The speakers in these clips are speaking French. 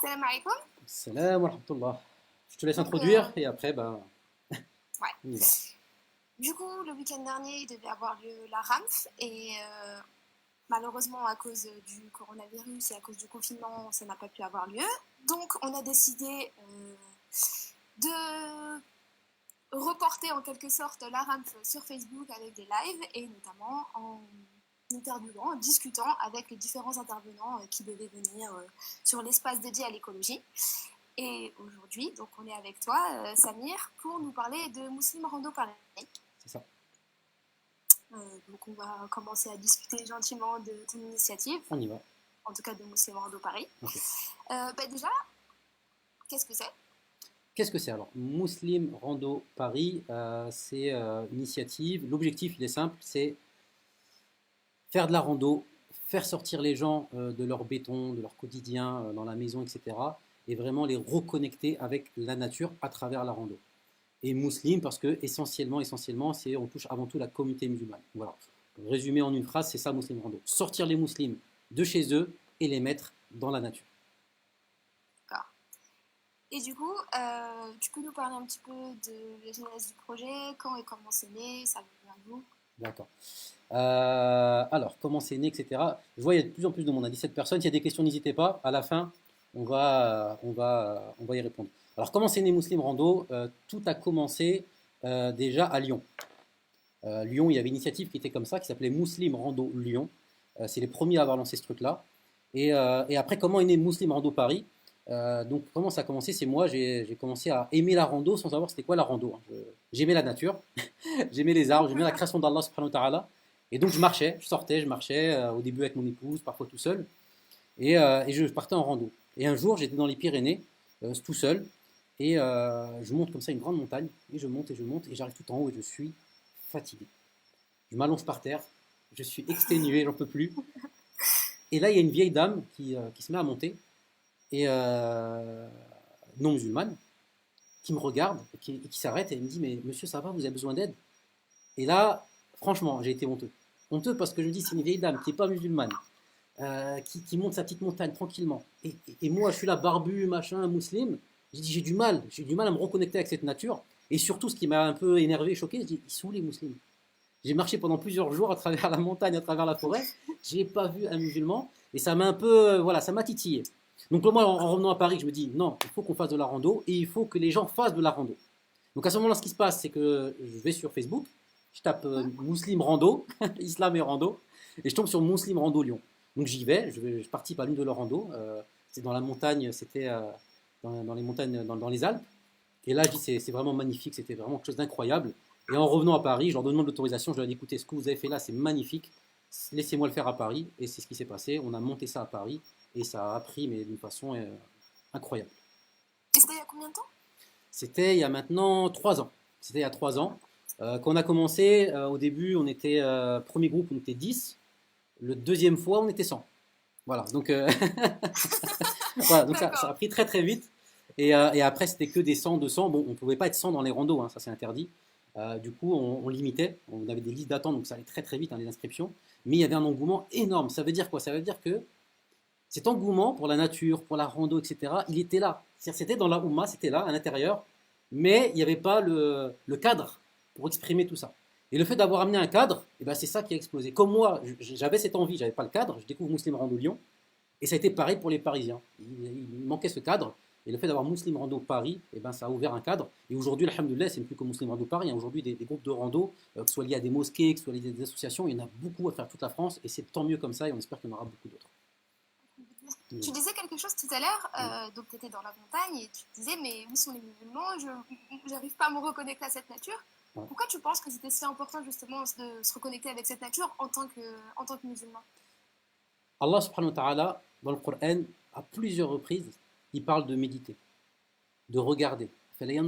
Salam alaikum. Salam wa rahmatullah. Je te laisse Donc, introduire et après, ouais. on y va. Du coup, le week-end dernier, il devait avoir lieu la RAMF et malheureusement, à cause du coronavirus et à cause du confinement, ça n'a pas pu avoir lieu. Donc, on a décidé de reporter en quelque sorte la RAMF sur Facebook avec des lives et notamment en interviewant, en discutant avec les différents intervenants qui devaient venir sur l'espace dédié à l'écologie. Et aujourd'hui, donc on est avec toi, Samir, pour nous parler de Muslim Rando Paris. C'est ça. Donc on va commencer à discuter gentiment de ton initiative, On y va. en tout cas de Muslim Rando Paris. Ok. Déjà, qu'est-ce que c'est? Qu'est-ce que c'est alors? Muslim Rando Paris, c'est une initiative. L'objectif, il est simple, c'est faire de la rando, faire sortir les gens de leur béton, de leur quotidien, dans la maison, etc. Et vraiment les reconnecter avec la nature à travers la rando. Et musulman parce que essentiellement, c'est on touche avant tout la communauté musulmane. Voilà. Résumé en une phrase, c'est ça Muslim Rando. Sortir les musulmans de chez eux et les mettre dans la nature. D'accord. Et du coup, tu peux nous parler un petit peu de la genèse du projet, quand et comment c'est né, ça vient d'où? D'accord. Alors, comment c'est né, etc. Je vois, il y a de plus en plus de monde, à 17 personnes. S'il y a des questions, n'hésitez pas. À la fin, on va y répondre. Alors, comment c'est né Muslim Rando? Tout a commencé déjà à Lyon. Lyon, il y avait une initiative qui était comme ça, qui s'appelait Muslim Rando Lyon. C'est les premiers à avoir lancé ce truc-là. Et après, comment est né Muslim Rando Paris? Donc, comment ça a commencé? C'est moi, j'ai commencé à aimer la rando sans savoir c'était quoi la rando, hein. J'aimais la nature, j'aimais les arbres, j'aimais la création d'Allah subhanahu wa ta'ala. Et donc, je marchais, je sortais, je marchais, au début avec mon épouse, parfois tout seul. Et je partais en rando. Et un jour, j'étais dans les Pyrénées, tout seul. Et je monte comme ça une grande montagne. Et je monte, et j'arrive tout en haut et je suis fatigué. Je m'allonge par terre, je suis exténué, j'en peux plus. Et là, il y a une vieille dame qui se met à monter, et non musulmane, qui me regarde, et qui s'arrête, et elle me dit, mais monsieur, ça va, vous avez besoin d'aide? Et là, franchement, j'ai été honteux. Honteux parce que je me dis, c'est une vieille dame qui n'est pas musulmane, qui monte sa petite montagne tranquillement. Et moi, je suis là, barbu, machin, musulman. J'ai dit, j'ai du mal à me reconnecter avec cette nature. Et surtout, ce qui m'a un peu énervé, choqué, je dis, ils sont où les musulmans? J'ai marché pendant plusieurs jours à travers la montagne, à travers la forêt. J'ai pas vu un musulman. Et ça m'a un peu, voilà, ça m'a titillé. Donc moi, en revenant à Paris, je me dis, non, il faut qu'on fasse de la rando et il faut que les gens fassent de la rando. Donc à ce moment-là, ce qui se passe, c'est que je vais sur Facebook, je tape Muslim Rando, Islam et Rando, et je tombe sur Muslim Rando Lyon. Donc j'y vais, je participe à l'une de leurs randos. C'est dans la montagne, c'était dans les montagnes, dans les Alpes. Et là, je dis, c'est vraiment magnifique, c'était vraiment quelque chose d'incroyable. Et en revenant à Paris, je leur demande l'autorisation, je leur dis, écoutez, ce que vous avez fait là, c'est magnifique, laissez-moi le faire à Paris. Et c'est ce qui s'est passé, on a monté ça à Paris, et ça a pris, mais d'une façon incroyable. Et c'était il y a combien de temps? C'était il y a maintenant 3 ans. C'était il y a 3 ans. Quand on a commencé, au début, on était, premier groupe, on était 10. Le deuxième fois, on était 100. Voilà, donc, voilà, donc ça a D'accord. pris très très vite. Et après, c'était que des 100, 200. Bon, on ne pouvait pas être 100 dans les randos, hein, ça c'est interdit. Du coup, on limitait. On avait des listes d'attente, donc ça allait très très vite, hein, les inscriptions. Mais il y avait un engouement énorme. Ça veut dire quoi? Ça veut dire que cet engouement pour la nature, pour la rando, etc., il était là. C'était dans la Oumma, c'était là, à l'intérieur, mais il n'y avait pas le cadre pour exprimer tout ça. Et le fait d'avoir amené un cadre, eh ben, c'est ça qui a explosé. Comme moi, j'avais cette envie, j'avais pas le cadre, je découvre Muslim Rando Lyon, et ça a été pareil pour les Parisiens. Il manquait ce cadre, et le fait d'avoir Muslim Rando Paris, eh ben, ça a ouvert un cadre. Et aujourd'hui, alhamdoulilah, c'est plus que Muslim Rando Paris. Il y a aujourd'hui des groupes de rando, que ce soit liés à des mosquées, que ce soit liés à des associations, il y en a beaucoup à faire toute la France, et c'est tant mieux comme ça, et on espère qu'il y en aura beaucoup d'autres. Tu disais quelque chose tout à l'heure, donc tu étais dans la montagne et tu disais, mais où sont les musulmans? Je n'arrive pas à me reconnecter à cette nature. Ouais. Pourquoi tu penses que c'était si important justement de se reconnecter avec cette nature en tant que musulman? Allah subhanahu wa ta'ala, dans le Coran, à plusieurs reprises, il parle de méditer, de regarder. Ne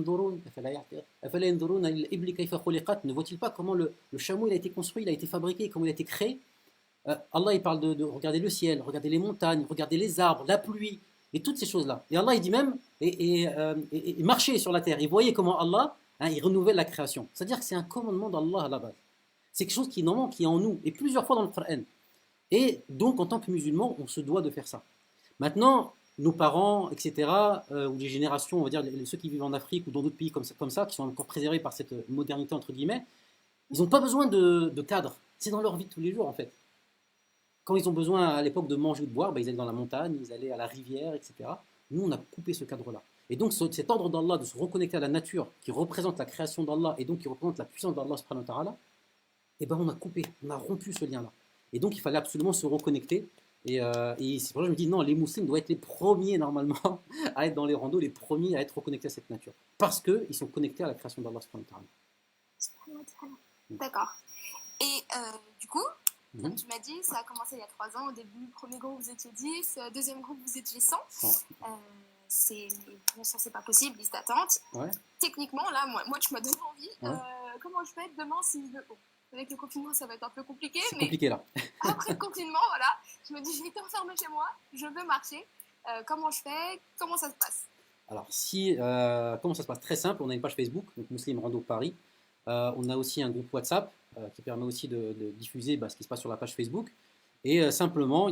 voit-il pas comment le chameau il a été construit, il a été fabriqué, comment il a été créé? Allah il parle de regarder le ciel, regarder les montagnes, regarder les arbres, la pluie, et toutes ces choses-là. Et Allah il dit même, et marcher sur la terre, et voyez comment Allah, hein, il renouvelle la création. C'est-à-dire que c'est un commandement d'Allah à la base. C'est quelque chose qui est normalement qui est en nous, et plusieurs fois dans le Coran. Et donc, en tant que musulman, on se doit de faire ça. Maintenant, nos parents, etc., ou les générations, on va dire ceux qui vivent en Afrique ou dans d'autres pays comme ça, qui sont encore préservés par cette modernité, entre guillemets, ils n'ont pas besoin de cadre. C'est dans leur vie de tous les jours, en fait. Quand ils ont besoin à l'époque de manger ou de boire, ils allaient dans la montagne, ils allaient à la rivière, etc. Nous, on a coupé ce cadre-là. Et donc, cet ordre d'Allah de se reconnecter à la nature, qui représente la création d'Allah et donc qui représente la puissance d'Allah, subhanahu wa ta'ala, eh ben, on a coupé, on a rompu ce lien-là. Et donc, il fallait absolument se reconnecter. Et c'est pour ça que je me dis, non, les musulmans doivent être les premiers, normalement, à être dans les randos, les premiers à être reconnectés à cette nature. Parce qu'ils sont connectés à la création d'Allah, subhanahu wa ta'ala. D'accord. Et du coup, Mhm. comme tu m'as dit, ça a commencé il y a 3 ans. Au début, premier groupe, vous étiez 10. Deuxième groupe, vous étiez 100. Bon sang, c'est pas possible, liste d'attente. Ouais. Techniquement, là, moi, tu m'as donné envie. Ouais. Comment je vais être demain si je... Bon, avec le confinement, ça va être un peu compliqué. C'est compliqué, là. Après le confinement, voilà, je me dis, je vais être enfermée chez moi, je veux marcher. Comment je fais? Comment ça se passe? Alors, comment ça se passe? Très simple, on a une page Facebook, donc Muslim Rando Paris. On a aussi un groupe WhatsApp qui permet aussi de diffuser ce qui se passe sur la page Facebook. Et simplement,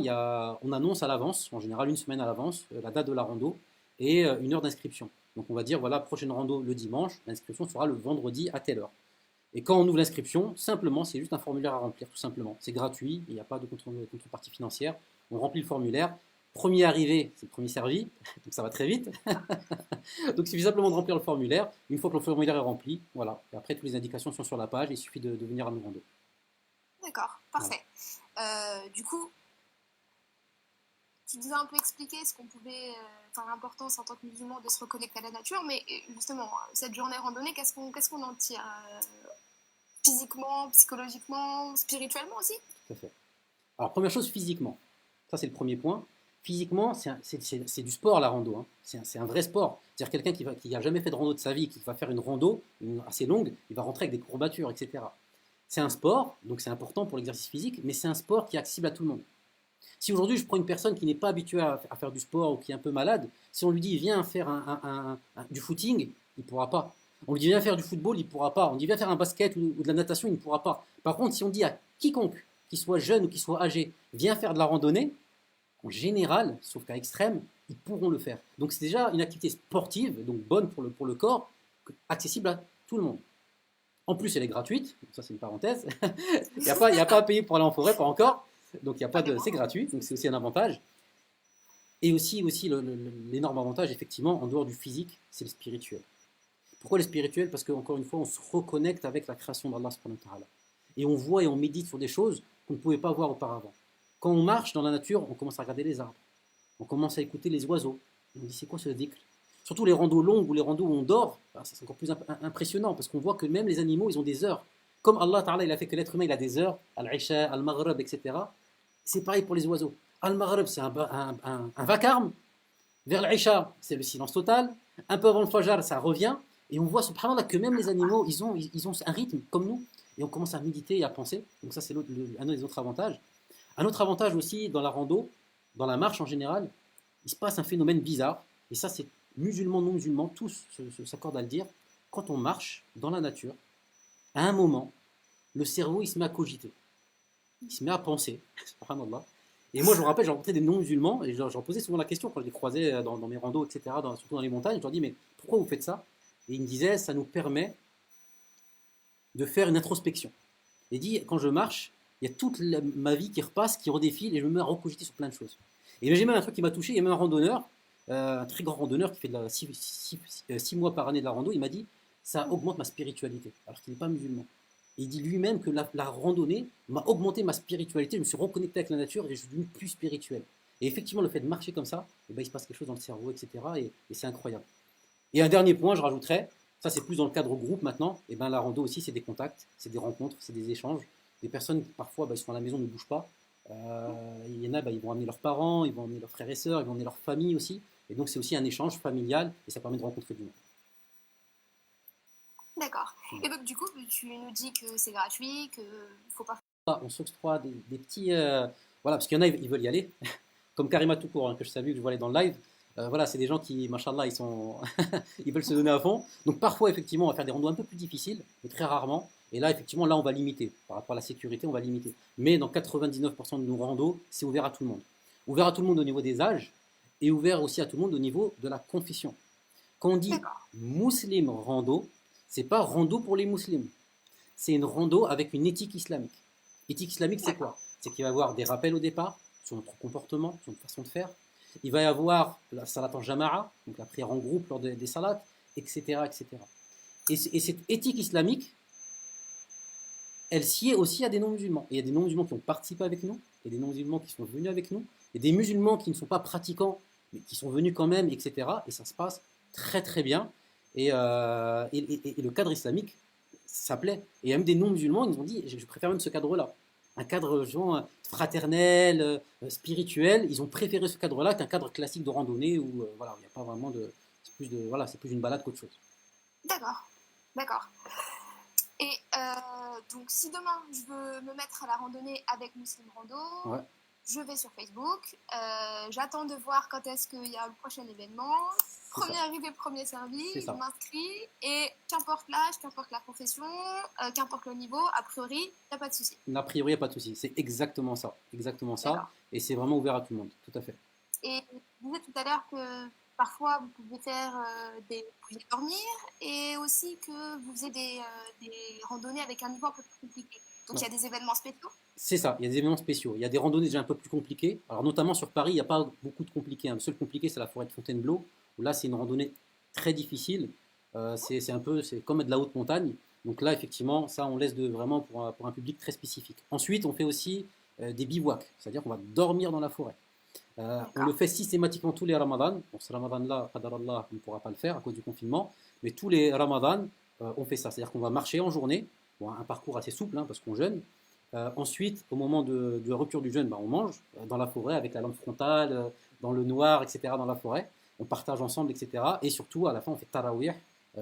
on annonce à l'avance, en général une semaine à l'avance, la date de la rando et une heure d'inscription. Donc on va dire, voilà, prochaine rando le dimanche, l'inscription sera le vendredi à telle heure. Et quand on ouvre l'inscription, simplement, c'est juste un formulaire à remplir, tout simplement. C'est gratuit, il n'y a pas de contrepartie financière. On remplit le formulaire. Premier arrivé, c'est le premier servi, donc ça va très vite. Donc il suffit simplement de remplir le formulaire. Une fois que le formulaire est rempli, voilà. Et après, toutes les indications sont sur la page, il suffit de venir à nos randos. D'accord, parfait. Voilà. Du coup, tu nous as un peu expliqué ce qu'on pouvait, l'importance en tant que musulman de se reconnecter à la nature, mais justement, cette journée randonnée, qu'est-ce qu'on en tire physiquement, psychologiquement, spirituellement aussi? Tout à fait. Alors, première chose, physiquement. Ça, c'est le premier point. Physiquement, c'est du sport la rando. Hein. C'est un vrai sport. C'est-à-dire quelqu'un qui n'a jamais fait de rando de sa vie, qui va faire une rando assez longue, il va rentrer avec des courbatures, etc. C'est un sport, donc c'est important pour l'exercice physique, mais c'est un sport qui est accessible à tout le monde. Si aujourd'hui je prends une personne qui n'est pas habituée à faire du sport ou qui est un peu malade, si on lui dit viens faire du footing, il ne pourra pas. On lui dit viens faire du football, il ne pourra pas. On lui dit viens faire un basket ou de la natation, il ne pourra pas. Par contre, si on dit à quiconque, qu'il soit jeune ou qu'il soit âgé, viens faire de la randonnée, en général, sauf cas extrême, ils pourront le faire. Donc c'est déjà une activité sportive, donc bonne pour le corps, accessible à tout le monde. En plus, elle est gratuite, ça c'est une parenthèse. Il n'y a pas à payer pour aller en forêt, pas encore. Donc c'est gratuit, donc c'est aussi un avantage. Et aussi l'énorme avantage, effectivement, en dehors du physique, c'est le spirituel. Pourquoi le spirituel? Parce qu'encore une fois, on se reconnecte avec la création d'Allah subhanahu wa ta'ala. Et on voit et on médite sur des choses qu'on ne pouvait pas voir auparavant. Quand on marche dans la nature, on commence à regarder les arbres. On commence à écouter les oiseaux. On dit c'est quoi ce dhikr? Surtout les randos longues ou les randos où on dort, c'est encore plus impressionnant parce qu'on voit que même les animaux, ils ont des heures. Comme Allah Ta'ala, il a fait que l'être humain, il a des heures, Al-Isha, Al-Maghrib, etc. C'est pareil pour les oiseaux. Al-Maghrib, c'est un vacarme. Vers l'Isha, c'est le silence total. Un peu avant le Fajr, ça revient. Et on voit, subhanallah, que même les animaux, ils ont un rythme comme nous. Et on commence à méditer et à penser. Donc ça, c'est un des autres avantages. Un autre avantage aussi dans la rando, dans la marche en général, il se passe un phénomène bizarre. Et ça, c'est musulmans, non musulmans, tous s'accordent à le dire. Quand on marche dans la nature, à un moment, le cerveau, il se met à cogiter. Il se met à penser, subhanallah. Et moi, je me rappelle, j'ai rencontré des non-musulmans et j'en posais souvent la question quand je les croisais dans mes randos, etc., surtout dans les montagnes. Je leur dis, mais pourquoi vous faites ça? Et ils me disaient, ça nous permet de faire une introspection. Et dit, quand je marche, il y a toute ma vie qui repasse, qui redéfile, et je me mets à recogiter sur plein de choses. Et j'ai même un truc qui m'a touché, il y a même un randonneur, un très grand randonneur qui fait 6 mois par année de la rando, il m'a dit, ça augmente ma spiritualité, alors qu'il n'est pas musulman. Et il dit lui-même que la randonnée m'a augmenté ma spiritualité, je me suis reconnecté avec la nature et je suis devenu plus spirituel. Et effectivement, le fait de marcher comme ça, il se passe quelque chose dans le cerveau, etc. Et c'est incroyable. Et un dernier point, je rajouterais, ça c'est plus dans le cadre groupe maintenant, et la rando aussi c'est des contacts, c'est des rencontres, c'est des échanges. Des personnes parfois ils sont à la maison, ne bougent pas. Il y en a, ils vont amener leurs parents, ils vont amener leurs frères et sœurs, ils vont amener leur famille aussi. Et donc c'est aussi un échange familial et ça permet de rencontrer du monde. D'accord. Et donc du coup, tu nous dis que c'est gratuit, qu'il ne faut pas... On s'octroie des petits... voilà, parce qu'il y en a, ils veulent y aller. Comme Karima Toukour, que je salue, que je vois aller dans le live. Voilà, c'est des gens qui, machallah, ils veulent se donner à fond. Donc parfois, effectivement, on va faire des randos un peu plus difficiles, mais très rarement. Et là, effectivement, on va limiter. Par rapport à la sécurité, on va limiter. Mais dans 99% de nos randos, c'est ouvert à tout le monde. Ouvert à tout le monde au niveau des âges. et ouvert aussi à tout le monde au niveau de la confession. Quand on dit D'accord. musulman rando, c'est pas rando pour les musulmans. C'est une rando avec une éthique islamique. Éthique islamique, c'est D'accord. quoi? C'est qu'il va y avoir des rappels au départ sur notre comportement, sur notre façon de faire. Il va y avoir la salat en jama'a, donc la prière en groupe lors des salats, etc., etc. Et cette éthique islamique, elle sied aussi à des non-musulmans. Et il y a des non-musulmans qui ont participé avec nous, il y a des non-musulmans qui sont venus avec nous, il y a des musulmans qui ne sont pas pratiquants, mais qui sont venus quand même, etc. Et ça se passe très très bien. Et le cadre islamique, ça plaît. Et il y a même des non-musulmans, ils nous ont dit, je préfère même ce cadre-là. Un cadre genre, fraternel, spirituel, ils ont préféré ce cadre-là qu'un cadre classique de randonnée où voilà, il n'y a pas vraiment de... Voilà, c'est plus une balade qu'autre chose. D'accord. D'accord. Et donc, si demain je veux me mettre à la randonnée avec Muslim Rando, Ouais. je vais sur Facebook, j'attends de voir quand est-ce qu'il y a le prochain événement. Premier arrivé, premier servi, je m'inscris et qu'importe l'âge, qu'importe la profession, qu'importe le niveau, a priori, il n'y a pas de souci. A priori, il n'y a pas de souci. C'est exactement ça. Exactement ça. Et c'est vraiment ouvert à tout le monde. Tout à fait. Et vous disiez tout à l'heure que parfois vous pouvez faire vous pouvez dormir et aussi que vous faisiez des randonnées avec un niveau un peu plus compliqué. Donc il y a des événements spéciaux. C'est ça, il y a des événements spéciaux. Il y a des randonnées déjà un peu plus compliquées. Alors notamment sur Paris, il n'y a pas beaucoup de compliqués. Le seul compliqué, c'est la forêt de Fontainebleau. Où là, c'est une randonnée très difficile. C'est comme de la haute montagne. Donc là, effectivement, ça, on laisse vraiment pour un public très spécifique. Ensuite, on fait aussi des bivouacs, c'est-à-dire qu'on va dormir dans la forêt. On le fait systématiquement tous les ramadans. Bon, ce ramadan-là, qadarallah, on ne pourra pas le faire à cause du confinement. Mais tous les ramadans, on fait ça. C'est-à-dire qu'on va marcher en journée. Bon, un parcours assez souple, parce qu'on jeûne. Ensuite, au moment de la rupture du jeûne, on mange dans la forêt avec la lampe frontale, dans le noir, etc. dans la forêt. On partage ensemble, etc. Et surtout, à la fin, on fait tarawih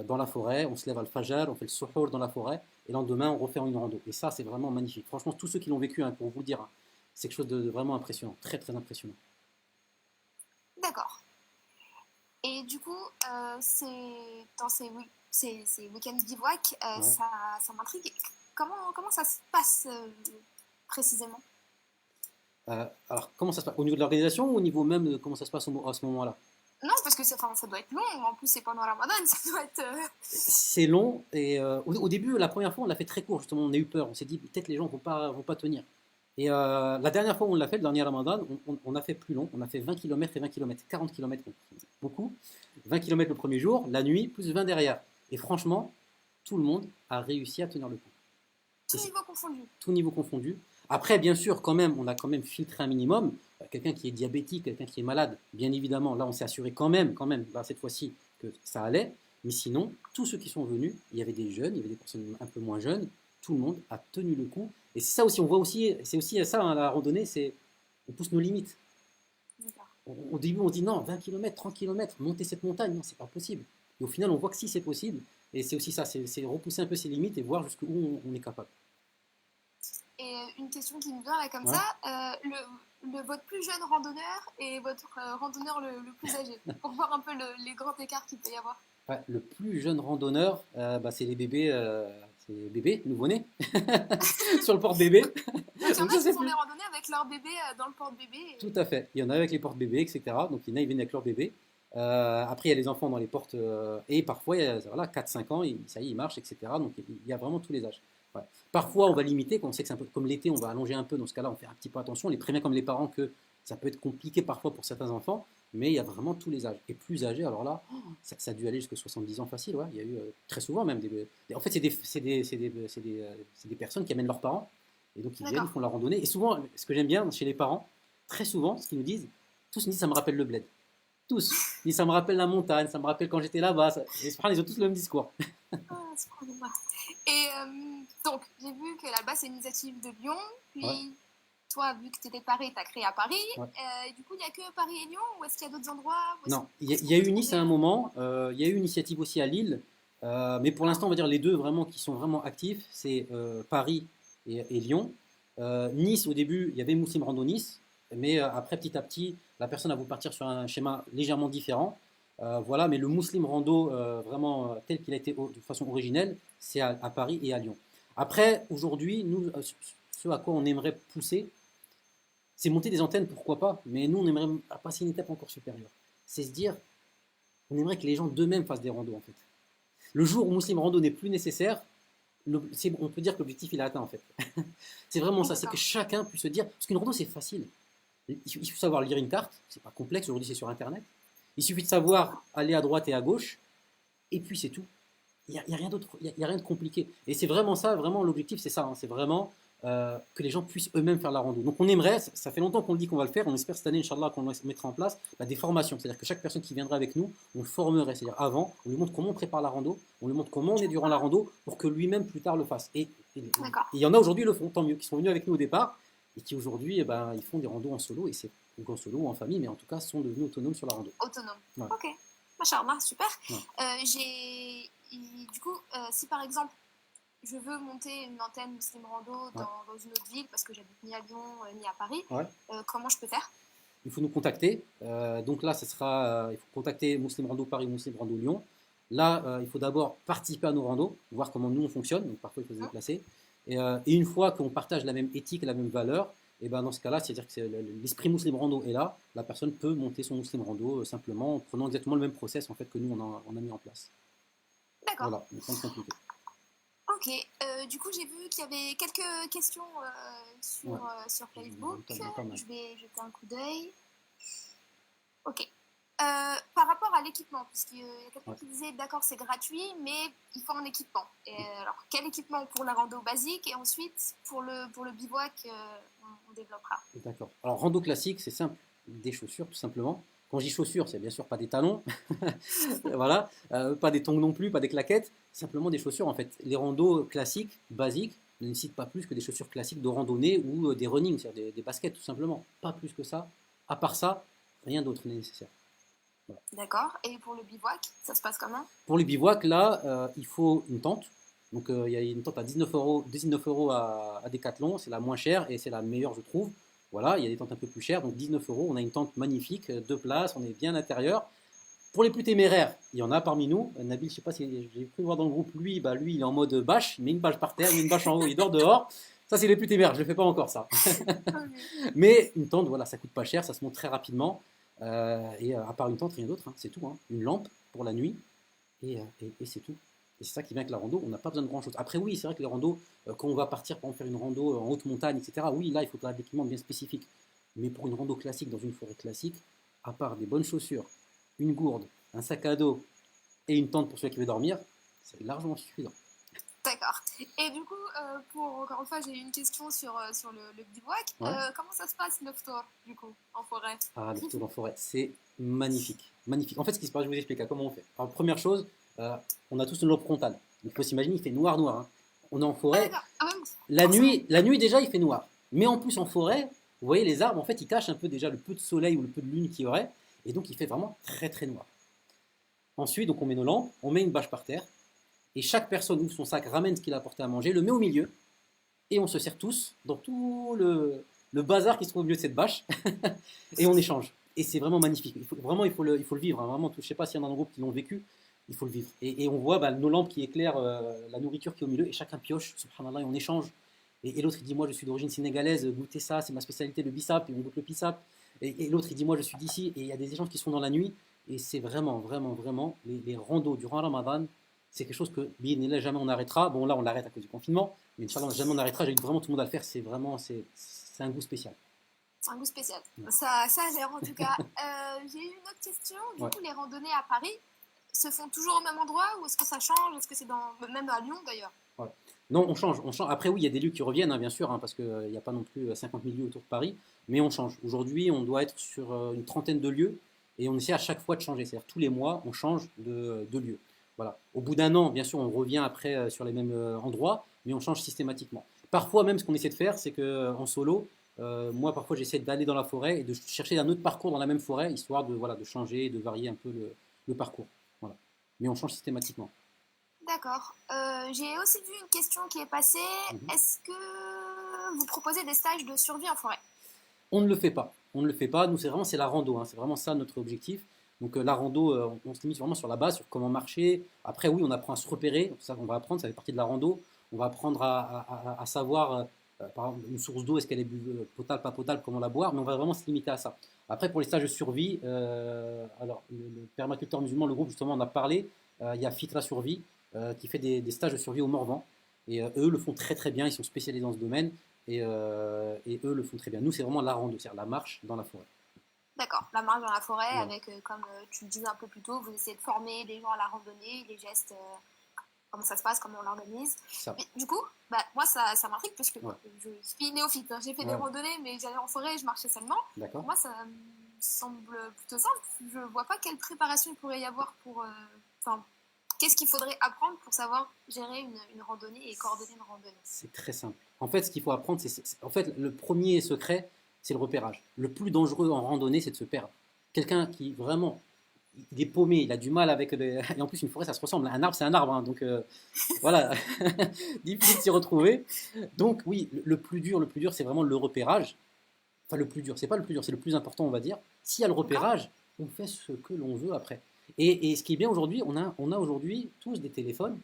dans la forêt. On se lève à al-fajr, on fait le suhour dans la forêt. Et le lendemain, on refait une rando. Et ça, c'est vraiment magnifique. Franchement, tous ceux qui l'ont vécu, pour vous le dire, c'est quelque chose de vraiment impressionnant. Très, très impressionnant. D'accord. Et du coup, dans ces week-ends bivouac, Ouais. ça m'intrigue. Comment ça se passe précisément? Alors, comment ça se passe? Au niveau de l'organisation ou au niveau même de comment ça se passe à ce moment-là? Non, parce que ça doit être long. En plus, c'est pendant Ramadan, ça doit être. C'est long. Et au début, la première fois, on l'a fait très court, justement. On a eu peur. On s'est dit, peut-être les gens vont pas tenir. Et la dernière fois où on l'a fait, le dernier Ramadan, on a fait plus long. On a fait 20 km et 20 km. 40 km, beaucoup. 20 km le premier jour, la nuit, plus 20 derrière. Et franchement, tout le monde a réussi à tenir le coup. Tout niveau confondu. Tout niveau confondu. Après, bien sûr, quand même, on a quand même filtré un minimum. Quelqu'un qui est diabétique, quelqu'un qui est malade, bien évidemment, là, on s'est assuré quand même, là, cette fois-ci, que ça allait. Mais sinon, tous ceux qui sont venus, il y avait des jeunes, il y avait des personnes un peu moins jeunes, tout le monde a tenu le coup. Et c'est ça aussi, on voit aussi, c'est aussi ça, la randonnée, c'est on pousse nos limites. Au début, on dit non, 20 km, 30 km, monter cette montagne, non, c'est pas possible. Et au final, on voit que si c'est possible, et c'est aussi ça, c'est repousser un peu ses limites et voir jusqu'où on est capable. Et une question qui me vient là comme ça, votre plus jeune randonneur et votre randonneur le plus âgé, pour voir un peu les grands écarts qu'il peut y avoir. Ouais, le plus jeune randonneur, c'est les bébés nouveau-nés, sur le porte-bébé. Donc il y en a qui font des randonnées avec leur bébé dans le porte-bébé. Tout à fait, il y en a avec les porte-bébés, etc. Donc il y en a, ils viennent avec leur bébé. Après, il y a les enfants dans les portes, et parfois, il y a 4-5 ans, ça y est, ils marchent, etc. Donc il y a vraiment tous les âges. Ouais. Parfois, on va limiter, quand on sait que c'est un peu comme l'été, on va allonger un peu. Dans ce cas-là, on fait un petit peu attention. On les prévient comme les parents que ça peut être compliqué parfois pour certains enfants, mais il y a vraiment tous les âges. Et plus âgés, alors là, ça a dû aller jusqu'à 70 ans facile. Ouais. Il y a eu très souvent même En fait, c'est des personnes qui amènent leurs parents, et donc ils viennent, ils font la randonnée. Et souvent, ce que j'aime bien chez les parents, très souvent, ce qu'ils nous disent, tous nous disent ça me rappelle le bled. Tous. Ils disent ça me rappelle la montagne, ça me rappelle quand j'étais là-bas. Ils ont tous le même discours. Et donc, j'ai vu que là-bas, c'est une initiative de Lyon. Puis, toi, vu que tu étais Paris, tu as créé à Paris. Et du coup, il n'y a que Paris et Lyon ou est-ce qu'il y a d'autres endroits? Non, il y a eu Nice à un moment. Il y a eu une initiative aussi à Lille. Mais pour l'instant, on va dire les deux vraiment qui sont vraiment actifs, c'est Paris et Lyon. Nice, au début, il y avait Moussim Rando Nice. Mais après, petit à petit, la personne a voulu partir sur un schéma légèrement différent. Voilà, mais le Mouslim Rando, vraiment tel qu'il a été de façon originelle, c'est à Paris et à Lyon. Après, aujourd'hui, nous, ce à quoi on aimerait pousser, C'est monter des antennes, pourquoi pas, mais nous, on aimerait passer une étape encore supérieure. C'est se dire, on aimerait que les gens d'eux-mêmes fassent des randos, en fait. Le jour où Muslim Rando n'est plus nécessaire, on peut dire que l'objectif, il est atteint, en fait. C'est vraiment ça, c'est que chacun puisse se dire, parce qu'une rando, c'est facile. Il faut savoir lire une carte, c'est pas complexe, aujourd'hui, c'est sur Internet. Il suffit de savoir aller à droite et à gauche, et puis c'est tout. Il n'y a rien d'autre, il y a rien de compliqué. Et c'est vraiment ça, vraiment l'objectif, c'est ça. Hein, c'est vraiment que les gens puissent eux-mêmes faire la rando. Donc on aimerait, ça fait longtemps qu'on le dit qu'on va le faire, on espère cette année, Inch'Allah, qu'on mettra en place des formations. C'est-à-dire que chaque personne qui viendra avec nous, on le formerait. C'est-à-dire avant, on lui montre comment on prépare la rando, on lui montre comment on est durant la rando, pour que lui-même plus tard le fasse. Et il y en a aujourd'hui, le font, tant mieux, qui sont venus avec nous au départ, et qui aujourd'hui, ils font des randos en solo, et c'est ou en solo ou en famille, mais en tout cas, sont devenus autonomes sur la rando. Autonome. Ouais. Ok. Machallah, super. Ouais. Du coup, si par exemple, je veux monter une antenne Muslim Rando dans une autre ville, parce que j'habite ni à Lyon ni à Paris, comment je peux faire? Il faut nous contacter. Donc là, il faut contacter Muslim Rando Paris, Muslim Rando Lyon. Là, il faut d'abord participer à nos randos, voir comment nous on fonctionne. Donc parfois, il faut se déplacer. Et une fois qu'on partage la même éthique et la même valeur, et dans ce cas-là, c'est-à-dire que l'esprit Muslim Rando est là, la personne peut monter son Muslim Rando simplement en prenant exactement le même process en fait, que nous on a mis en place. D'accord. Voilà, mais sans compliquer. Ok, du coup j'ai vu qu'il y avait quelques questions sur Facebook. Je vais jeter un coup d'œil. Ok. Par rapport à l'équipement, puisqu'il y a quelqu'un qui disait d'accord c'est gratuit, mais il faut un équipement. Et alors quel équipement pour la rando basique et ensuite pour le bivouac on développera. D'accord. Alors rando classique c'est simple, des chaussures tout simplement. Quand je dis chaussures, c'est bien sûr pas des talons, voilà, pas des tongs non plus, pas des claquettes, simplement des chaussures en fait. Les randos classiques, basiques, ne nécessitent pas plus que des chaussures classiques de randonnée ou des running, c'est-à-dire des baskets tout simplement. Pas plus que ça. À part ça, rien d'autre n'est nécessaire. Voilà. D'accord. Et pour le bivouac, ça se passe comment? Pour le bivouac, là, il faut une tente. Donc il y a une tente à 19 euros à Decathlon, c'est la moins chère et c'est la meilleure je trouve. Voilà, il y a des tentes un peu plus chères, donc 19 euros. On a une tente magnifique, 2 places, on est bien à l'intérieur. Pour les plus téméraires, il y en a parmi nous. Nabil, je ne sais pas si j'ai cru voir dans le groupe, lui, lui, il est en mode bâche, il met une bâche par terre, il met une bâche en haut, il dort dehors. Ça, c'est les plus téméraires, je ne fais pas encore ça. Mais une tente, voilà, ça coûte pas cher, ça se monte très rapidement. Et à part une tente, rien d'autre, hein, c'est tout. Hein. Une lampe pour la nuit, et c'est tout. Et c'est ça qui vient avec la rando, on n'a pas besoin de grand chose. Après oui, c'est vrai que les randos, quand on va partir pour faire une rando en haute montagne, etc., oui, là il faudra des équipements bien spécifiques. Mais pour une rando classique, dans une forêt classique, à part des bonnes chaussures, une gourde, un sac à dos et une tente pour celui qui veut dormir, c'est largement suffisant. D'accord. Et du coup, encore une fois, j'ai une question sur le bivouac. Comment ça se passe l'oftor, du coup, en forêt? Ah, l'oftor en forêt, c'est magnifique. Magnifique. En fait, ce qui se passe, je vous explique comment on fait. Alors, première chose, on a tous une lampe frontale. Donc, il faut s'imaginer, il fait noir. Hein. On est en forêt. La nuit, déjà, il fait noir. Mais en plus, en forêt, vous voyez, les arbres, en fait, ils cachent un peu déjà le peu de soleil ou le peu de lune qu'il y aurait. Et donc, il fait vraiment très, très noir. Ensuite, donc, on met nos lampes, on met une bâche par terre. Et chaque personne ouvre son sac, ramène ce qu'il a apporté à manger, le met au milieu. Et on se sert tous dans tout le bazar qui se trouve au milieu de cette bâche. Et on échange. Et c'est vraiment magnifique. Il faut le vivre. Hein. Vraiment, je ne sais pas s'il y en a dans le groupe qui l'ont vécu. Il faut le vivre. Et on voit nos lampes qui éclairent la nourriture qui est au milieu. Et chacun pioche, subhanallah, et on échange. Et l'autre, il dit, moi, je suis d'origine sénégalaise, goûtez ça, c'est ma spécialité, le bissap. Et on goûte le bissap. Et l'autre, il dit, moi, je suis d'ici. Et il y a des échanges qui se font dans la nuit. Et c'est vraiment, vraiment, vraiment, les randos durant Ramadan, c'est quelque chose que, là, jamais on arrêtera. Bon, là, on l'arrête à cause du confinement. Mais Inch'Allah, jamais on arrêtera. J'invite vraiment tout le monde à le faire. C'est vraiment, c'est un goût spécial. C'est un goût spécial. Ouais. Ça a l'air en tout cas. J'ai eu une autre question. Du coup, les randonnées à Paris se font toujours au même endroit ou est-ce que ça change? Est-ce que c'est même à Lyon d'ailleurs? Non, on change. Après, oui, il y a des lieux qui reviennent, hein, bien sûr, hein, parce qu'il n'y a pas non plus 50 000 lieux autour de Paris. Mais on change. Aujourd'hui, on doit être sur une trentaine de lieux et on essaie à chaque fois de changer. C'est-à-dire tous les mois, on change de lieu. Voilà. Au bout d'un an, bien sûr, on revient après sur les mêmes endroits, mais on change systématiquement. Parfois, même, ce qu'on essaie de faire, c'est qu'en solo, moi, parfois, j'essaie d'aller dans la forêt et de chercher un autre parcours dans la même forêt, histoire de changer, de varier un peu le parcours. Voilà. Mais on change systématiquement. D'accord. J'ai aussi vu une question qui est passée. Est-ce que vous proposez des stages de survie en forêt? On ne le fait pas. On ne le fait pas. Nous, c'est la rando. Hein. C'est vraiment ça notre objectif. Donc la rando, on se limite vraiment sur la base, sur comment marcher. Après, oui, on apprend à se repérer. Ça, on va apprendre, ça fait partie de la rando. On va apprendre à savoir Par exemple, une source d'eau, est-ce qu'elle est potable, pas potable, comment la boire, mais on va vraiment se limiter à ça. Après, pour les stages de survie, alors le permaculteur musulman, le groupe, justement, on a parlé, il y a Fitra Survie qui fait des stages de survie au Morvan, et eux le font très très bien, ils sont spécialisés dans ce domaine, et eux le font très bien. Nous, c'est vraiment la rando, c'est-à-dire la marche dans la forêt. D'accord, la marche dans la forêt Voilà, avec, comme tu le disais un peu plus tôt, vous essayez de former les gens à la randonnée, les gestes, comment ça se passe, comment on l'organise. c'est ça. Mais du coup, bah, moi ça m'intrigue parce que Ouais, je suis néophyte. Hein. J'ai fait des ouais, randonnées, mais j'allais en forêt et je marchais seulement. Pour d'accord. moi, ça me semble plutôt simple. Je vois pas quelle préparation il pourrait y avoir pour. Enfin, qu'est-ce qu'il faudrait apprendre pour savoir gérer une randonnée et coordonner une randonnée. C'est très simple. En fait, ce qu'il faut apprendre, en fait, le premier secret, c'est le repérage. Le plus dangereux en randonnée, c'est de se perdre. Quelqu'un qui vraiment, il est paumé, il a du mal avec et en plus une forêt, ça se ressemble. Un arbre, c'est un arbre, hein, donc voilà, difficile de s'y retrouver. Donc oui, le plus dur, c'est vraiment le repérage. Enfin, le plus dur, c'est pas le plus dur, c'est le plus important, on va dire. S'il y a le D'accord. repérage, on fait ce que l'on veut après. Et ce qui est bien aujourd'hui, on a aujourd'hui tous des téléphones,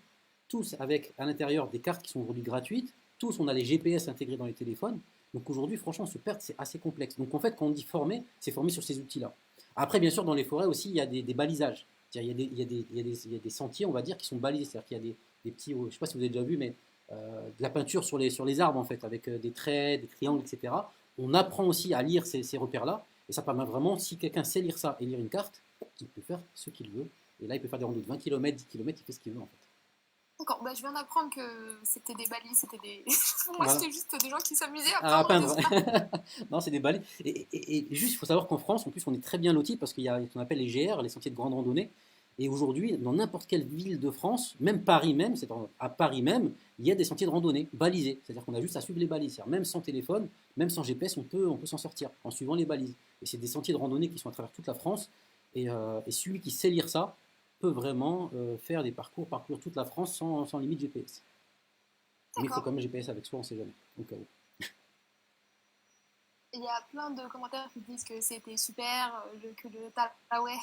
tous avec à l'intérieur des cartes qui sont aujourd'hui gratuites, tous on a les GPS intégrés dans les téléphones. Donc aujourd'hui, franchement, se perdre, c'est assez complexe. Donc en fait, quand on dit former, c'est former sur ces outils-là. Après, bien sûr, dans les forêts aussi, il y a des balisages. Il y a des sentiers, on va dire, qui sont balisés. C'est-à-dire qu'il y a des petits, je ne sais pas si vous avez déjà vu, mais de la peinture sur les arbres, en fait, avec des traits, des triangles, etc. On apprend aussi à lire ces repères-là. Et ça permet vraiment, si quelqu'un sait lire ça et lire une carte, il peut faire ce qu'il veut. Et là, il peut faire des randos de 20 km, 10 km, il fait ce qu'il veut, en fait. D'accord, bah, je viens d'apprendre que c'était des balises, c'était des. Pour moi, Voilà. c'était juste des gens qui s'amusaient à À peindre des peindre. arbres. Non, c'est des balais. Et juste, il faut savoir qu'en France, en plus, on est très bien lotis parce qu'il y a ce qu'on appelle les GR, les sentiers de grande randonnée. Et aujourd'hui, dans n'importe quelle ville de France, même Paris même, c'est à Paris même, il y a des sentiers de randonnée balisés. C'est-à-dire qu'on a juste à suivre les balises. Même sans téléphone, même sans GPS, on peut s'en sortir en suivant les balises. Et c'est des sentiers de randonnée qui sont à travers toute la France. Et celui qui sait lire ça peut vraiment faire des parcourir toute la France sans limite GPS. Mais il faut D'accord. quand même GPS avec soi, on ne sait jamais. Au cas où. Il y a plein de commentaires qui disent que c'était super, que le Taraweh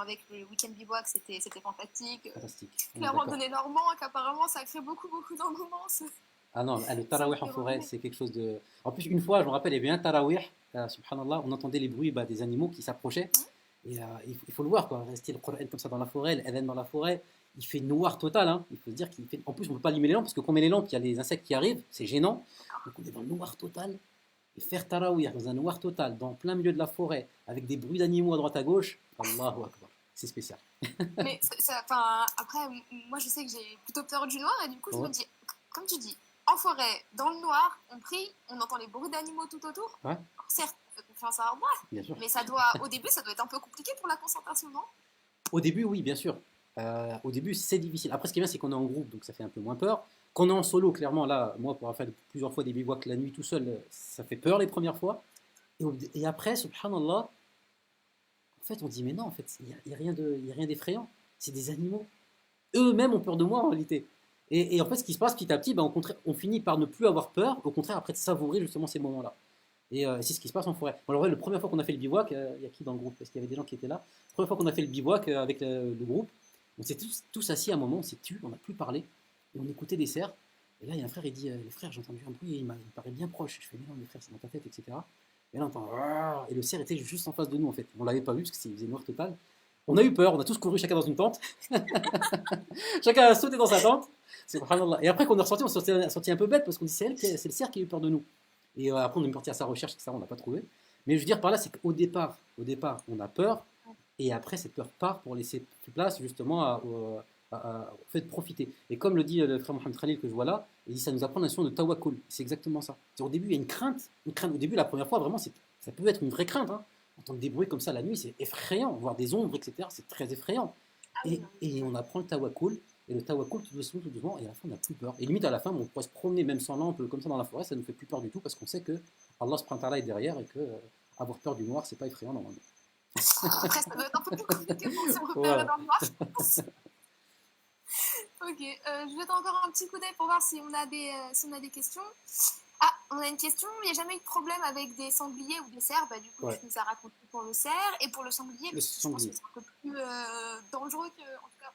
avec le week-end bivouac c'était fantastique, Fantastique, que on est la d'accord. randonnée normande, qu'apparemment ça crée beaucoup d'engouement Ah non, le sur tarawih en les forêt, randonnées. c'est quelque chose de. En plus, une fois, je me rappelle, il y avait un tarawih, subhanallah, on entendait les bruits des animaux qui s'approchaient. Hmm. Et il faut le voir, quoi. Rester le Coran comme ça dans la forêt, l'Eden dans la forêt, il fait noir total. Hein. Il faut se dire qu'il fait. En plus, on ne peut pas allumer les lampes parce que quand on met les lampes, il y a les insectes qui arrivent, c'est gênant. Donc on est dans le noir total. Et faire tarawih dans un noir total, dans plein milieu de la forêt, avec des bruits d'animaux à droite à gauche, Allahu Akbar, c'est spécial. Mais enfin, après, moi je sais que j'ai plutôt peur du noir et du coup je me Ouais, dis, comme tu dis, en forêt, dans le noir, on prie, on entend les bruits d'animaux tout autour. ouais, Alors, certes, on fait confiance à Allah, bien sûr. mais au début ça doit être un peu compliqué pour la concentration, non? Au début, oui, bien sûr. Au début, c'est difficile. Après, ce qui est bien, c'est qu'on est en groupe, donc ça fait un peu moins peur. Quand on est en solo, clairement, là, moi, pour avoir fait plusieurs fois des bivouacs la nuit tout seul, ça fait peur les premières fois. Et après, subhanallah, en fait, on dit, mais non, en fait, il y a rien d'effrayant. C'est des animaux. Eux-mêmes ont peur de moi, en réalité. Et en fait, ce qui se passe petit à petit, ben, au contraire, on finit par ne plus avoir peur, au contraire, après de savourer justement ces moments-là. Et c'est ce qui se passe en forêt. Bon, alors, ouais, la première fois qu'on a fait le bivouac, il y a qui dans le groupe? Parce qu'il y avait des gens qui étaient là. La première fois qu'on a fait le bivouac avec le groupe, on s'est tous assis à un moment, on s'est tu, on n'a plus parlé, et on écoutait des cerfs. Et là, il y a un frère, il dit les frères, j'ai entendu un bruit, il paraît bien proche. Je fais mais non, les frères, c'est dans ta tête, etc. Et là, on entend et le cerf était juste en face de nous, en fait. On l'avait pas vu parce qu'il faisait noir total. On a eu peur, on a tous couru chacun dans une tente. Chacun a sauté dans sa tente. Subhanallah. Et après qu'on est ressorti, on s'est sorti un peu bête parce qu'on dit c'est le cerf qui a eu peur de nous. Et après, on est parti à sa recherche, etc. On n'a pas trouvé. Mais je veux dire par là, c'est qu'au départ, on a peur. Et après, cette peur part pour laisser place justement au fait de profiter. Et comme le dit le frère Mohamed Khalil que je vois là, il dit ça nous apprend la notion de tawakkul. C'est exactement ça. Au début, il y a une crainte. Au début, la première fois, vraiment, ça peut être une vraie crainte. Hein. Entendre des bruits comme ça la nuit, c'est effrayant. Voir des ombres, etc., c'est très effrayant. Ah oui, Et, non, et on apprend le tawakkul. Et le tawakkul, tout doucement, et à la fin, on n'a plus peur. Et limite, à la fin, on pourrait se promener même sans lampe, comme ça dans la forêt, ça ne nous fait plus peur du tout, parce qu'on sait que Allah subhanahu wa ta'ala est derrière et que avoir peur du noir, c'est pas effrayant normalement. après, ça doit être un peu plus compliqué pour se repérer Voilà. dans le noir. Ok, je vais encore un petit coup d'œil pour voir si on a des questions. Ah, on a une question. Il n'y a jamais eu de problème avec des sangliers ou des cerfs. Bah, du coup, Ouais. tu nous as raconté pour le cerf et pour le sanglier, Le parce que je pense que sanglier. c'est un peu plus dangereux que, en tout cas,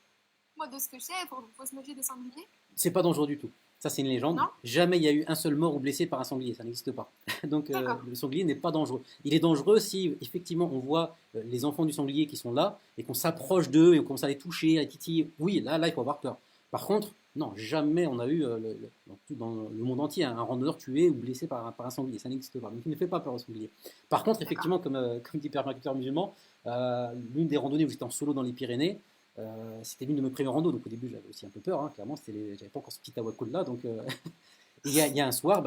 moi, de ce que je sais, faut se méfier des sangliers. C'est pas dangereux du tout. Ça, c'est une légende. Non? Jamais il y a eu un seul mort ou blessé par un sanglier. Ça n'existe pas. Donc, D'accord. le sanglier n'est pas dangereux. Il est dangereux si, effectivement, on voit les enfants du sanglier qui sont là et qu'on s'approche d'eux et on commence à les toucher, à les titiller. Oui, là, il faut avoir peur. Par contre, non, jamais on a eu, dans le monde entier, un randonneur tué ou blessé par un sanglier. Ça n'existe pas. Donc, il ne fait pas peur au sanglier. Par contre, D'accord. effectivement, comme dit permaculteur musulman, l'une des randonnées où j'étais en solo dans les Pyrénées, c'était l'une de mes premières randos, donc au début j'avais aussi un peu peur, hein, clairement, j'avais pas encore ce petit tawakul là, donc il y a un soir,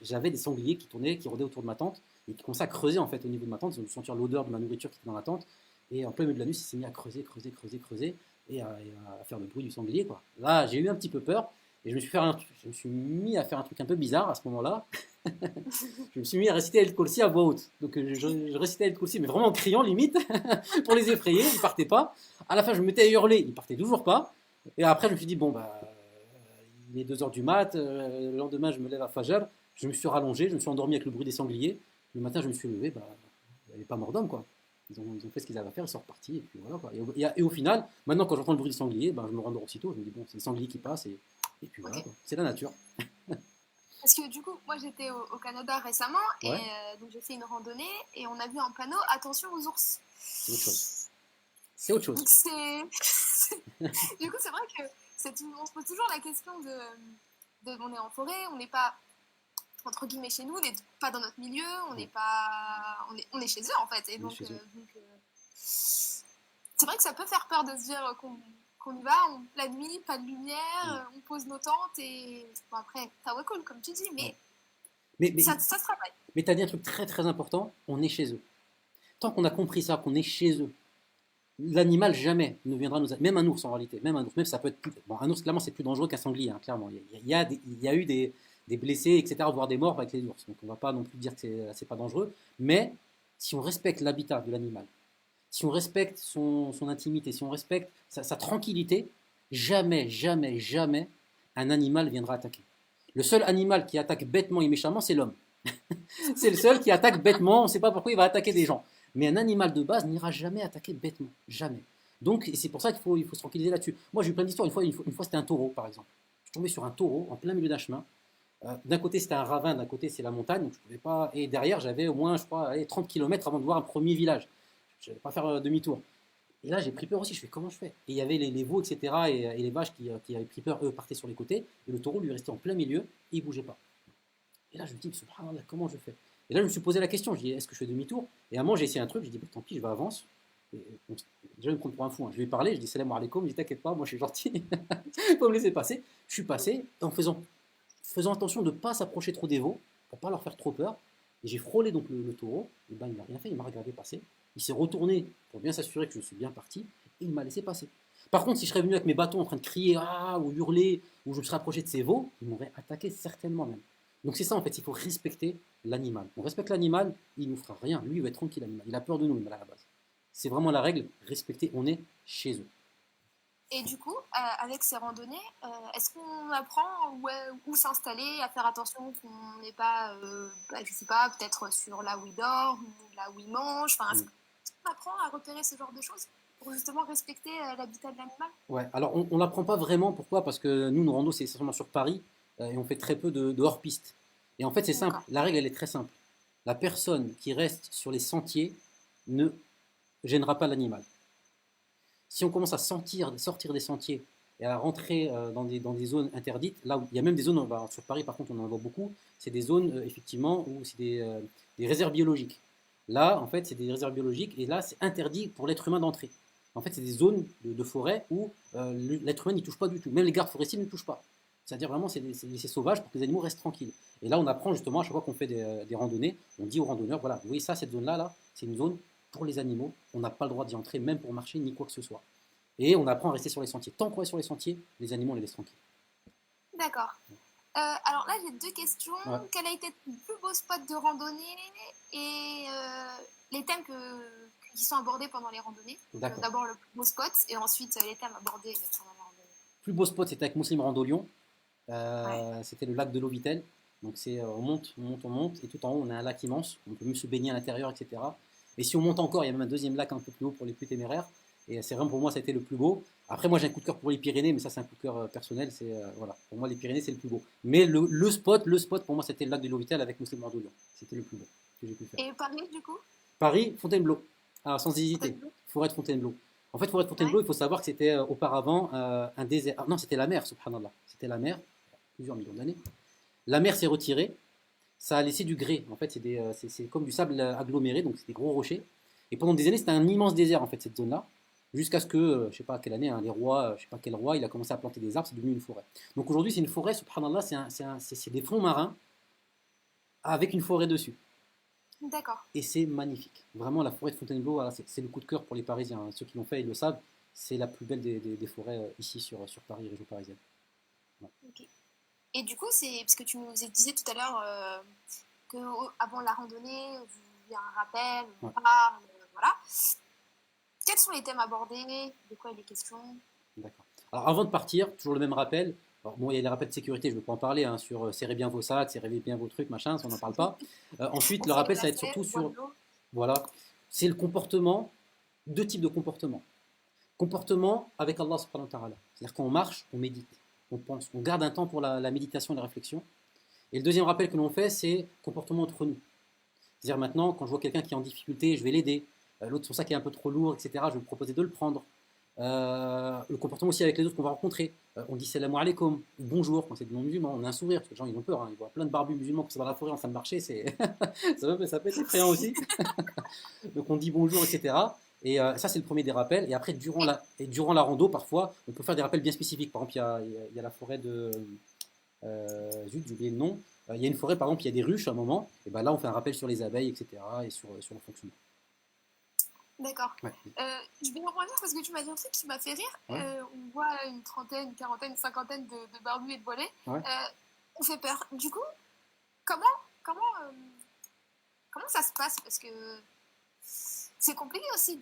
j'avais des sangliers qui tournaient, qui rôdaient autour de ma tente, et qui commençaient à creuser en fait au niveau de ma tente, ils ont dû sentir l'odeur de ma nourriture qui était dans la tente, et en plein milieu de la nuit, ça s'est mis à creuser, et à faire le bruit du sanglier, quoi. Là, j'ai eu un petit peu peur, et je me suis mis à faire un truc un peu bizarre à ce moment-là, je me suis mis à réciter El Kursi à voix haute. Donc je récitais El Kursi, mais vraiment en criant limite, pour les effrayer, ils partaient pas. À la fin, je me mettais à hurler, ils partaient toujours pas. Et après, je me suis dit, bon, il est 2 h du mat, le lendemain, je me lève à Fajr, je me suis rallongé, je me suis endormi avec le bruit des sangliers. Le matin, je me suis levé, il n'y avait pas mort d'homme, quoi. Ils ont fait ce qu'ils avaient à faire, ils sont repartis, et puis voilà, quoi. Et au final, maintenant, quand j'entends le bruit des sangliers, je me rendors aussitôt, je me dis, bon, c'est les sangliers qui passent, et puis voilà, Ok. quoi. C'est la nature. Parce que du coup, moi j'étais au Canada récemment et Ouais, donc j'ai fait une randonnée et on a vu un panneau attention aux ours. c'est autre chose. C'est autre chose. Donc c'est. Du coup, c'est vrai que on se pose toujours la question on est en forêt, on n'est pas entre guillemets chez nous, on n'est pas dans notre milieu, on n'est pas. On est chez eux en fait. Et On est donc, chez eux. c'est vrai que ça peut faire peur de se dire qu'on y va, la nuit, pas de lumière, on pose nos tentes et. Bon, après, ça ouais, cool, comme tu dis, Ouais. mais Mais, ça se travaille. mais tu as dit un truc très très important, on est chez eux. Tant qu'on a compris ça, qu'on est chez eux, l'animal jamais ne viendra nous... Même un ours en réalité, même un ours, même ça peut être plus... Bon, un ours clairement c'est plus dangereux qu'un sanglier, hein, clairement. Il y a eu des blessés, etc., voire des morts avec les ours. Donc on ne va pas non plus dire que c'est pas dangereux. Mais si on respecte l'habitat de l'animal, si on respecte son intimité, si on respecte sa tranquillité, jamais, jamais, jamais un animal viendra attaquer. Le seul animal qui attaque bêtement et méchamment, c'est l'homme. C'est le seul qui attaque bêtement, on ne sait pas pourquoi il va attaquer des gens. Mais un animal de base n'ira jamais attaquer bêtement, jamais. Donc c'est pour ça il faut se tranquilliser là-dessus. Moi j'ai eu plein d'histoires, une fois c'était un taureau par exemple. Je suis tombé sur un taureau en plein milieu d'un chemin. D'un côté c'était un ravin, d'un côté c'est la montagne, donc je pouvais pas... Et derrière j'avais au moins je crois 30 km avant de voir un premier village. Je ne vais pas faire demi-tour. Et là j'ai pris peur aussi, je fais comment je fais. Et il y avait les veaux, etc. Et les vaches qui avaient pris peur, eux partaient sur les côtés, et le taureau lui restait en plein milieu, et il bougeait pas. Et là, je me dis, subhanallah, comment je fais? Et là, je me suis posé la question, je dis, est-ce que je fais demi-tour? Et à un moment, j'ai essayé un truc, je dis, tant pis, je vais avance. Et, bon, déjà, je me prends pour un fou, hein. Je lui ai parlé, je dis, salam alaikum, je dis, t'inquiète pas, moi je suis gentil, il faut me laisser passer. Je suis passé en faisant attention de ne pas s'approcher trop des veaux, pour ne pas leur faire trop peur. Et j'ai frôlé donc le taureau, et ben il n'a rien fait, il m'a regardé passer. Il s'est retourné pour bien s'assurer que je suis bien parti, et il m'a laissé passer. Par contre, si je serais venu avec mes bâtons en train de crier, ah, ou hurler, ou je me serais approché de ces veaux, ils m'auraient attaqué certainement même. Donc c'est ça en fait, il faut respecter l'animal. On respecte l'animal, il nous fera rien. Lui, il va être tranquille, l'animal. Il a peur de nous, à la base. C'est vraiment la règle, respecter, on est chez eux. Et du coup, avec ces randonnées, est-ce qu'on apprend où s'installer, à faire attention qu'on n'est pas, je sais pas, peut-être sur là où il dort, ou là où il mange. Enfin, est-ce Mm. qu'on apprend à repérer ce genre de choses pour justement respecter l'habitat de l'animal? Ouais, alors on ne l'apprend pas vraiment, pourquoi? Parce que nous, nos randos, c'est essentiellement sur Paris, et on fait très peu de hors-piste. Et en fait, c'est simple, D'accord. la règle, elle est très simple. La personne qui reste sur les sentiers ne gênera pas l'animal. Si on commence à sortir des sentiers et à rentrer dans des zones interdites, là où il y a même des zones, sur Paris par contre on en voit beaucoup, c'est des zones effectivement où c'est des réserves biologiques. Là en fait c'est des réserves biologiques et là c'est interdit pour l'être humain d'entrer. En fait c'est des zones de forêt où l'être humain n'y touche pas du tout, même les gardes forestiers ne touchent pas. C'est-à-dire vraiment c'est laissé sauvage pour que les animaux restent tranquilles. Et là on apprend justement à chaque fois qu'on fait des randonnées, on dit aux randonneurs, voilà, vous voyez ça, cette zone-là, là, c'est une zone pour les animaux, on n'a pas le droit d'y entrer, même pour marcher, ni quoi que ce soit. Et on apprend à rester sur les sentiers. Tant qu'on est sur les sentiers, les animaux, on les laisse tranquilles. D'accord. Alors là, j'ai deux questions. Ouais, Quel a été le plus beau spot de randonnée et les thèmes qui sont abordés pendant les randonnées? Donc, d'accord. d'abord le plus beau spot et ensuite les thèmes abordés pendant la randonnée. Plus beau spot, c'était avec Mousseline Rando Lyon. Ouais. C'était le lac de l'Auvitel. Donc on monte, et tout en haut, on a un lac immense. On peut même se baigner à l'intérieur, etc. Et si on monte encore, il y a même un deuxième lac un peu plus haut pour les plus téméraires. Et c'est vraiment pour moi, ça a été le plus beau. Après, moi, j'ai un coup de cœur pour les Pyrénées, mais ça, c'est un coup de cœur personnel. Voilà, pour moi, les Pyrénées, c'est le plus beau. Mais le spot, pour moi, c'était le lac de L'Hopital avec Mousseline Mardoulian. C'était le plus beau que j'ai pu faire. Et Paris, du coup? Paris, Fontainebleau. Alors, sans hésiter, Fontainebleau? forêt de Fontainebleau. En fait, forêt de Ouais. Fontainebleau, il faut savoir que c'était auparavant un désert. Ah, non, c'était la mer, subhanallah. C'était la mer, plusieurs millions d'années. La mer s'est retirée, ça a laissé du grès. En fait, c'est comme du sable aggloméré, donc c'est des gros rochers. Et pendant des années, c'était un immense désert, en fait, cette zone-là. Jusqu'à ce que, je ne sais pas à quelle année, hein, les rois, je ne sais pas quel roi, il a commencé à planter des arbres, c'est devenu une forêt. Donc aujourd'hui, c'est une forêt, subhanallah, c'est des fonds marins avec une forêt dessus. D'accord. Et c'est magnifique. Vraiment, la forêt de Fontainebleau, voilà, c'est le coup de cœur pour les Parisiens, hein. Ceux qui l'ont fait, ils le savent. C'est la plus belle des forêts ici sur Paris, région parisienne. Ouais. Ok. Et du coup, c'est parce que tu nous disais tout à l'heure que avant la randonnée, il y a un rappel, on Ouais. parle, voilà. Quels sont les thèmes abordés? De quoi il est question? D'accord. Alors avant de partir, toujours le même rappel. Alors, bon, il y a les rappels de sécurité, je ne veux pas en parler, hein, sur serrez bien vos sacs, serrez bien vos trucs, machin, ça on n'en parle pas. Ensuite, On le fait les rappel, ça va être lacets, surtout on boit sur, de l'eau. voilà, c'est le comportement, deux types de comportements. Comportement avec Allah subhanahu wa ta'ala. C'est-à-dire qu'on marche, on médite, on pense, on garde un temps pour la méditation et la réflexion. Et le deuxième rappel que l'on fait, c'est comportement entre nous. C'est-à-dire maintenant, quand je vois quelqu'un qui est en difficulté, je vais l'aider. L'autre, son sac est un peu trop lourd, etc., je vais lui proposer de le prendre. Le comportement aussi avec les autres qu'on va rencontrer. On dit salam alaikum, bonjour quand c'est des non-musulmans, on a un sourire, parce que les gens ils ont peur, hein, ils voient plein de barbus musulmans comme ça dans la forêt en train de marcher, ça peut être effrayant aussi. Donc on dit bonjour, etc. Et ça c'est le premier des rappels. Et après, durant la rando, parfois, on peut faire des rappels bien spécifiques. Par exemple, il y a la forêt de... zut, j'ai oublié le nom. Il y a une forêt, par exemple, il y a des ruches à un moment, et ben là on fait un rappel sur les abeilles, etc. et sur le fonctionnement. D'accord. Ouais. Je vais revenir parce que tu m'as dit un truc qui m'a fait rire. Ouais. On voit une trentaine, une quarantaine, une cinquantaine de barbus et de bolets. Ouais. On fait peur. Du coup, comment, comment, euh, comment ça se passe? Parce que c'est compliqué aussi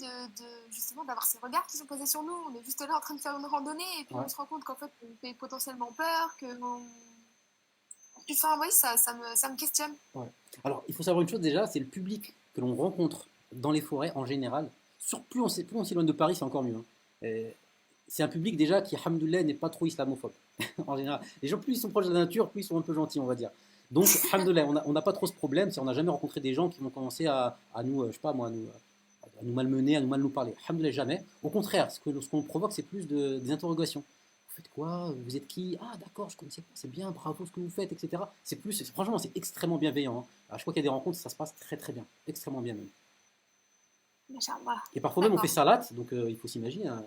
justement d'avoir ces regards qui sont posés sur nous. On est juste là en train de faire une randonnée et puis Ouais. on se rend compte qu'en fait on fait potentiellement peur, Enfin, oui, ça me questionne. Ouais. Alors, il faut savoir une chose déjà, c'est le public que l'on rencontre dans les forêts en général. Plus on s'éloigne de Paris, c'est encore mieux, hein. C'est un public déjà qui, alhamdoulilah, n'est pas trop islamophobe. En général, les gens, plus ils sont proches de la nature, plus ils sont un peu gentils, on va dire. Donc, alhamdoulilah, on n'a pas trop ce problème. On n'a jamais rencontré des gens qui vont commencer à nous, je sais pas moi, à nous malmener, à nous mal nous parler. Alhamdoulilah, jamais. Au contraire, ce qu'on provoque, c'est plus des interrogations. Vous faites quoi? Vous êtes qui? Ah, d'accord, je connaissais pas, c'est bien, bravo ce que vous faites, etc. Franchement, c'est extrêmement bienveillant, hein. Alors, je crois qu'il y a des rencontres, ça se passe très très bien, extrêmement bien même. Machallah. Et parfois même on fait D'accord. salade, donc il faut s'imaginer, hein,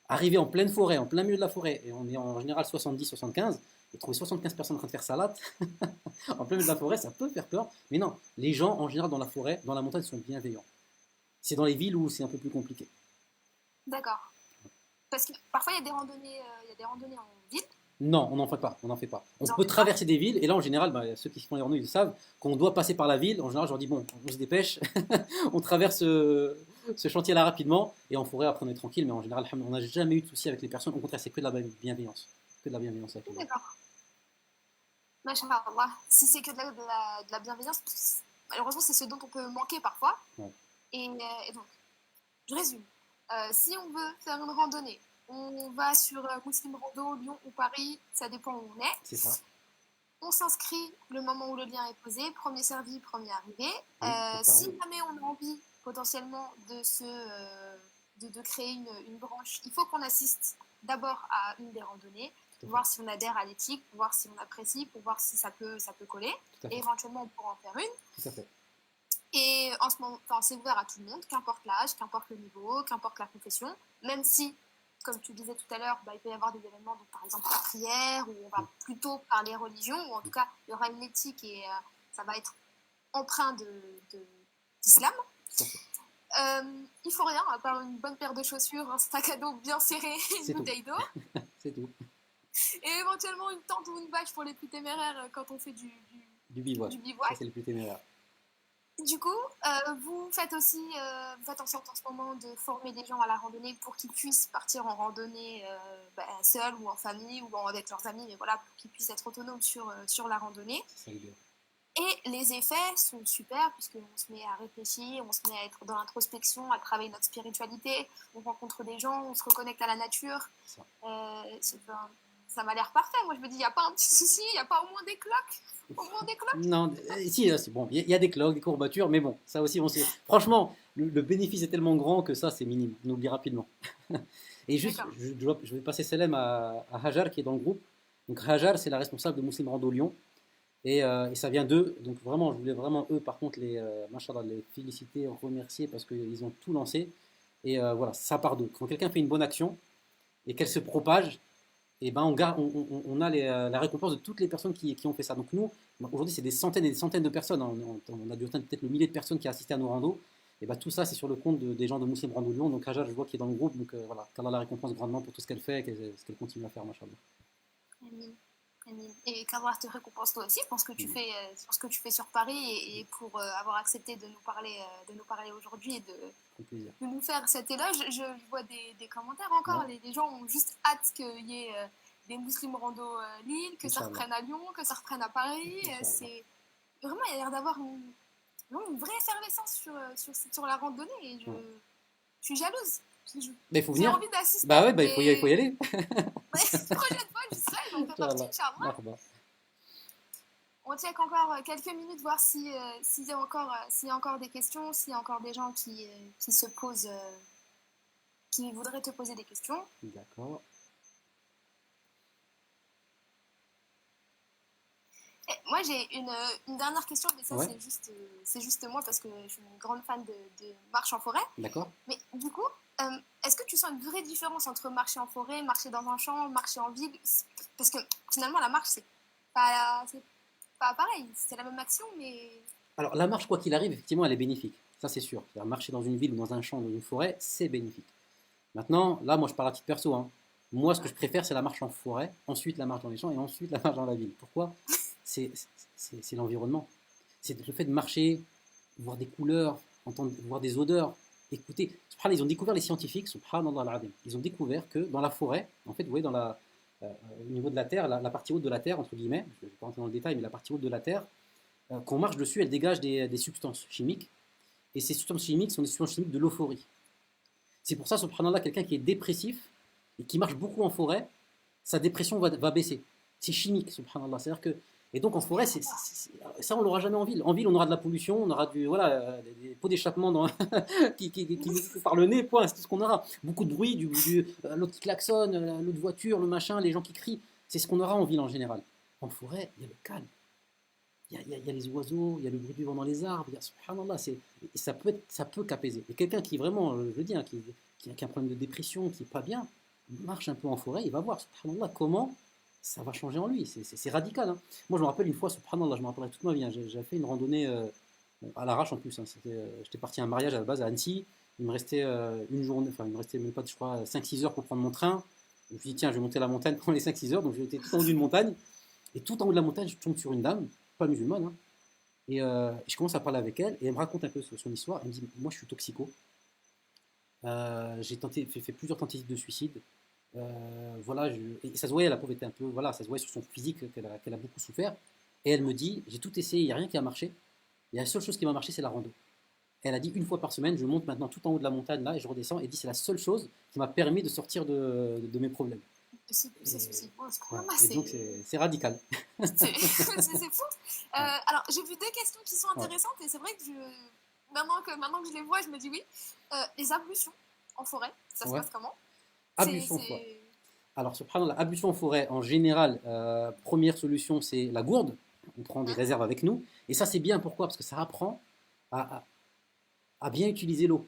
arriver en pleine forêt, en plein milieu de la forêt, et on est en général 70-75, et trouver 75 personnes en train de faire salade en plein milieu de la forêt, ça peut faire peur, mais non, les gens en général dans la forêt, dans la montagne sont bienveillants. C'est dans les villes où c'est un peu plus compliqué. D'accord. Parce que parfois il y a des randonnées en ville, Non, on n'en fait pas, on n'en fait pas. On ils en peut font pas. traverser des villes, et là en général, bah, ceux qui font les randonnées ils savent qu'on doit passer par la ville. En général, je leur dis bon, on se dépêche, on traverse ce chantier-là rapidement, et en forêt après on est tranquille, mais en général, on n'a jamais eu de soucis avec les personnes. Au contraire, c'est que de la bienveillance, que de la bienveillance avec les gens. D'accord. Machallah. Si c'est que de la bienveillance, malheureusement c'est ce dont on peut manquer parfois. Ouais, Et donc, je résume. Si on veut faire une randonnée, on va sur Mousseline Rando, Lyon ou Paris, ça dépend où on est. c'est ça. On s'inscrit le moment où le lien est posé, premier servi, premier arrivé. Oui, c'est Si pareil. jamais on a envie potentiellement de créer une branche, il faut qu'on assiste d'abord à une des randonnées, Tout à pour fait. voir si on adhère à l'éthique, pour voir si on apprécie, pour voir si ça peut coller. Tout à Et fait. éventuellement, on pourra en faire une. Tout à fait. Et en ce moment, enfin, c'est ouvert à tout le monde, qu'importe l'âge, qu'importe le niveau, qu'importe la confession, même si, comme tu le disais tout à l'heure, il peut y avoir des événements, donc, par exemple la prière, où on va plutôt parler religion, ou en tout cas, il y aura une éthique et ça va être empreint d'islam. Tout à fait. Il faut rien, à part une bonne paire de chaussures, un sac à dos bien serré, C'est une tout. bouteille d'eau, C'est tout. et éventuellement une tente ou une bâche pour les plus téméraires quand on fait Du bivouac. du Ça, bivouac. c'est le plus téméraire. Du coup, vous faites aussi, vous faites en sorte en ce moment de former des gens à la randonnée pour qu'ils puissent partir en randonnée seuls ou en famille ou avec leurs amis, mais voilà, pour qu'ils puissent être autonomes sur la randonnée. C'est ça l'idée. Et les effets sont super puisqu'on se met à réfléchir, on se met à être dans l'introspection, à travailler notre spiritualité, on rencontre des gens, on se reconnecte à la nature. Ça. Ça m'a l'air parfait. Moi, je me dis, il n'y a pas un petit souci, il n'y a pas au moins des cloques. Au moins des cloques. Non, si, c'est bon, il y a des cloques, des courbatures, mais bon, ça aussi, on sait. Franchement, le bénéfice est tellement grand que ça, c'est minime. On oublie rapidement. Et juste, D'accord. je vais passer salam à Hajar qui est dans le groupe. Donc Hajar, c'est la responsable de Muslim Rando Lyon. Et ça vient d'eux. Donc vraiment, je voulais vraiment eux, par contre, machallah, les féliciter, remercier parce qu'ils ont tout lancé. Et voilà, ça part d'eux. Quand quelqu'un fait une bonne action et qu'elle se propage, et ben on a la récompense de toutes les personnes qui ont fait ça. Donc nous, aujourd'hui, c'est des centaines et des centaines de personnes. On a dû atteindre peut-être le millier de personnes qui assistent à nos randos. Et ben tout ça, c'est sur le compte des gens de Muslim Rando Lyon. Donc Hajar, je vois qu'il est dans le groupe. Donc voilà, qu'Allah la récompense grandement pour tout ce qu'elle fait et ce qu'elle continue à faire, machallah. Amin. Amin. Et qu'Allah te récompense toi aussi pour ce que tu fais, pour ce que tu fais sur Paris et pour avoir accepté de nous parler aujourd'hui et de nous faire cet éloge. Je vois des commentaires encore. Ouais. Les gens ont juste hâte qu'il y ait des musulmans rando Lille, que ça Inch'Allah. reprenne à Lyon, que ça reprenne à Paris. Inch'Allah. C'est vraiment, il y a l'air d'avoir une vraie effervescence sur la randonnée et Ouais. je suis jalouse. Mais il faut J'ai venir. envie d'assister. Bah ouais, bah, il faut y aller. Ouais, prochaine fois, je serai, j'en fais partie, Inch'Allah. Marhaba. On check encore quelques minutes, voir s'il y a encore des questions, s'il y a encore des gens qui se posent, qui voudraient te poser des questions. D'accord. Et moi, j'ai une dernière question, mais ça, Ouais. c'est juste moi parce que je suis une grande fan de marche en forêt. D'accord. Mais du coup, est-ce que tu sens une vraie différence entre marcher en forêt, marcher dans un champ, marcher en ville? Parce que finalement, la marche, c'est pas pareil. C'est la même action, mais... Alors la marche, quoi qu'il arrive, effectivement, elle est bénéfique. Ça, c'est sûr. C'est-à-dire, marcher dans une ville ou dans un champ, dans une forêt, c'est bénéfique. Maintenant, là, moi, je parle à titre perso, hein. Moi, ce que je préfère, c'est la marche en forêt, ensuite la marche dans les champs et ensuite la marche dans la ville. Pourquoi? C'est c'est l'environnement. C'est le fait de marcher, voir des couleurs, entendre, voir des odeurs, écouter. Subhanallah, ils ont découvert, les scientifiques, subhanallah al-azim, ils ont découvert que dans la forêt, en fait, vous voyez, au niveau de la Terre, la partie haute de la Terre, entre guillemets, je ne vais pas rentrer dans le détail, mais la partie haute de la Terre, quand on marche dessus, elle dégage des substances chimiques. Et ces substances chimiques sont des substances chimiques de l'euphorie. C'est pour ça, subhanallah, quelqu'un qui est dépressif et qui marche beaucoup en forêt, sa dépression va baisser. C'est chimique, subhanallah. C'est-à-dire que, et donc en forêt, ça on l'aura jamais en ville. En ville, on aura de la pollution, on aura des pots d'échappement qui par le nez, point, c'est tout ce qu'on aura. Beaucoup de bruit, l'autre qui klaxonne, l'autre voiture, le machin, les gens qui crient. C'est ce qu'on aura en ville en général. En forêt, il y a le calme. Il y a les oiseaux, il y a le bruit du vent dans les arbres, subhanallah, ça peut qu'apaiser. Et quelqu'un qui vraiment, je le dis, hein, qui a un problème de dépression, qui n'est pas bien, marche un peu en forêt, il va voir, subhanallah, comment ça va changer en lui. C'est radical. Hein. Moi, je me rappelle une fois, subhanallah, je me rappellerai toute ma vie, hein, j'ai fait une randonnée à l'arrache en plus. Hein, j'étais parti à un mariage à la base à Annecy, il me restait une journée, enfin, il me restait même pas, je crois, 5-6 heures pour prendre mon train. Je me suis dit, tiens, je vais monter la montagne pendant les 5-6 heures, donc j'étais tout en haut d'une montagne, et tout en haut de la montagne, je tombe sur une dame, pas musulmane, hein, et je commence à parler avec elle, et elle me raconte un peu son histoire. Elle me dit, moi je suis toxico, j'ai fait plusieurs tentatives de suicide. Voilà, et ça se voyait, la pauvre était un peu, voilà, ça se voyait sur son physique qu'elle a beaucoup souffert. Et elle me dit, j'ai tout essayé, il n'y a rien qui a marché. Et la seule chose qui m'a marché, c'est la rando. Elle a dit, une fois par semaine, je monte maintenant tout en haut de la montagne là et je redescends. Et dit, c'est la seule chose qui m'a permis de sortir de mes problèmes. Et donc c'est radical. C'est fou. Alors j'ai vu deux questions qui sont intéressantes et c'est vrai que maintenant que je les vois, je me dis oui. Les ablutions en forêt, ça se passe comment? Ablutions en forêt. Alors, subhanallah, ablutions en forêt, en général, première solution, c'est la gourde. On prend des réserves avec nous. Et ça, c'est bien. Pourquoi? Parce que ça apprend à bien utiliser l'eau.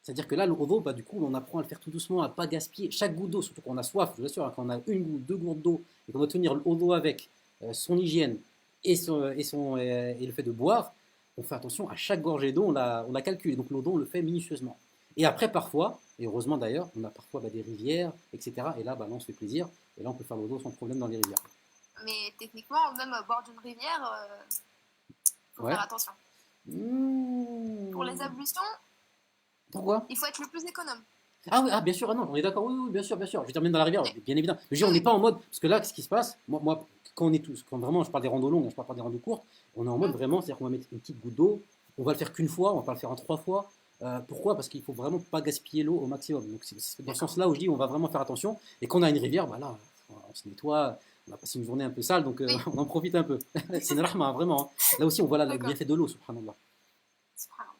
C'est-à-dire que là, l'eau, bah, du coup, on apprend à le faire tout doucement, à ne pas gaspiller chaque goutte d'eau, surtout quand on a soif, je vous assure, hein, quand on a une goutte, deux gourdes d'eau, et qu'on doit tenir l'eau avec son hygiène et le fait de boire, on fait attention, à chaque gorgée d'eau, on la calcule. Donc l'eau d'eau, on le fait minutieusement. Et après, parfois, et heureusement d'ailleurs, on a parfois des rivières, etc. Et là, bah, on se fait plaisir. Et là, on peut faire l'eau d'eau sans problème dans les rivières. Mais techniquement, même au bord d'une rivière, faut faire attention. Pour les ablutions, pourquoi? Il faut être le plus économe. Ah oui, bien sûr, ah non, on est d'accord, oui, bien sûr, je termine dans la rivière, bien évidemment. Mais on n'est pas en mode, parce que là, qu'est-ce qui se passe? Moi, quand on est tous, quand vraiment je parle des randos longues, je parle pas des randos courtes, on est en mode vraiment, c'est-à-dire qu'on va mettre une petite goutte d'eau, on va le faire qu'une fois, on va pas le faire en 3 fois. Pourquoi? Parce qu'il faut vraiment pas gaspiller l'eau au maximum. Donc c'est dans ce D'accord. sens-là où je dis on va vraiment faire attention. Et quand on a une rivière, bah là, on se nettoie, on a passé une journée un peu sale, donc Oui, on en profite un peu. C'est une rahma, vraiment, hein. Là aussi, on voit le d'accord. bienfait de l'eau, subhanallah. Subhanallah.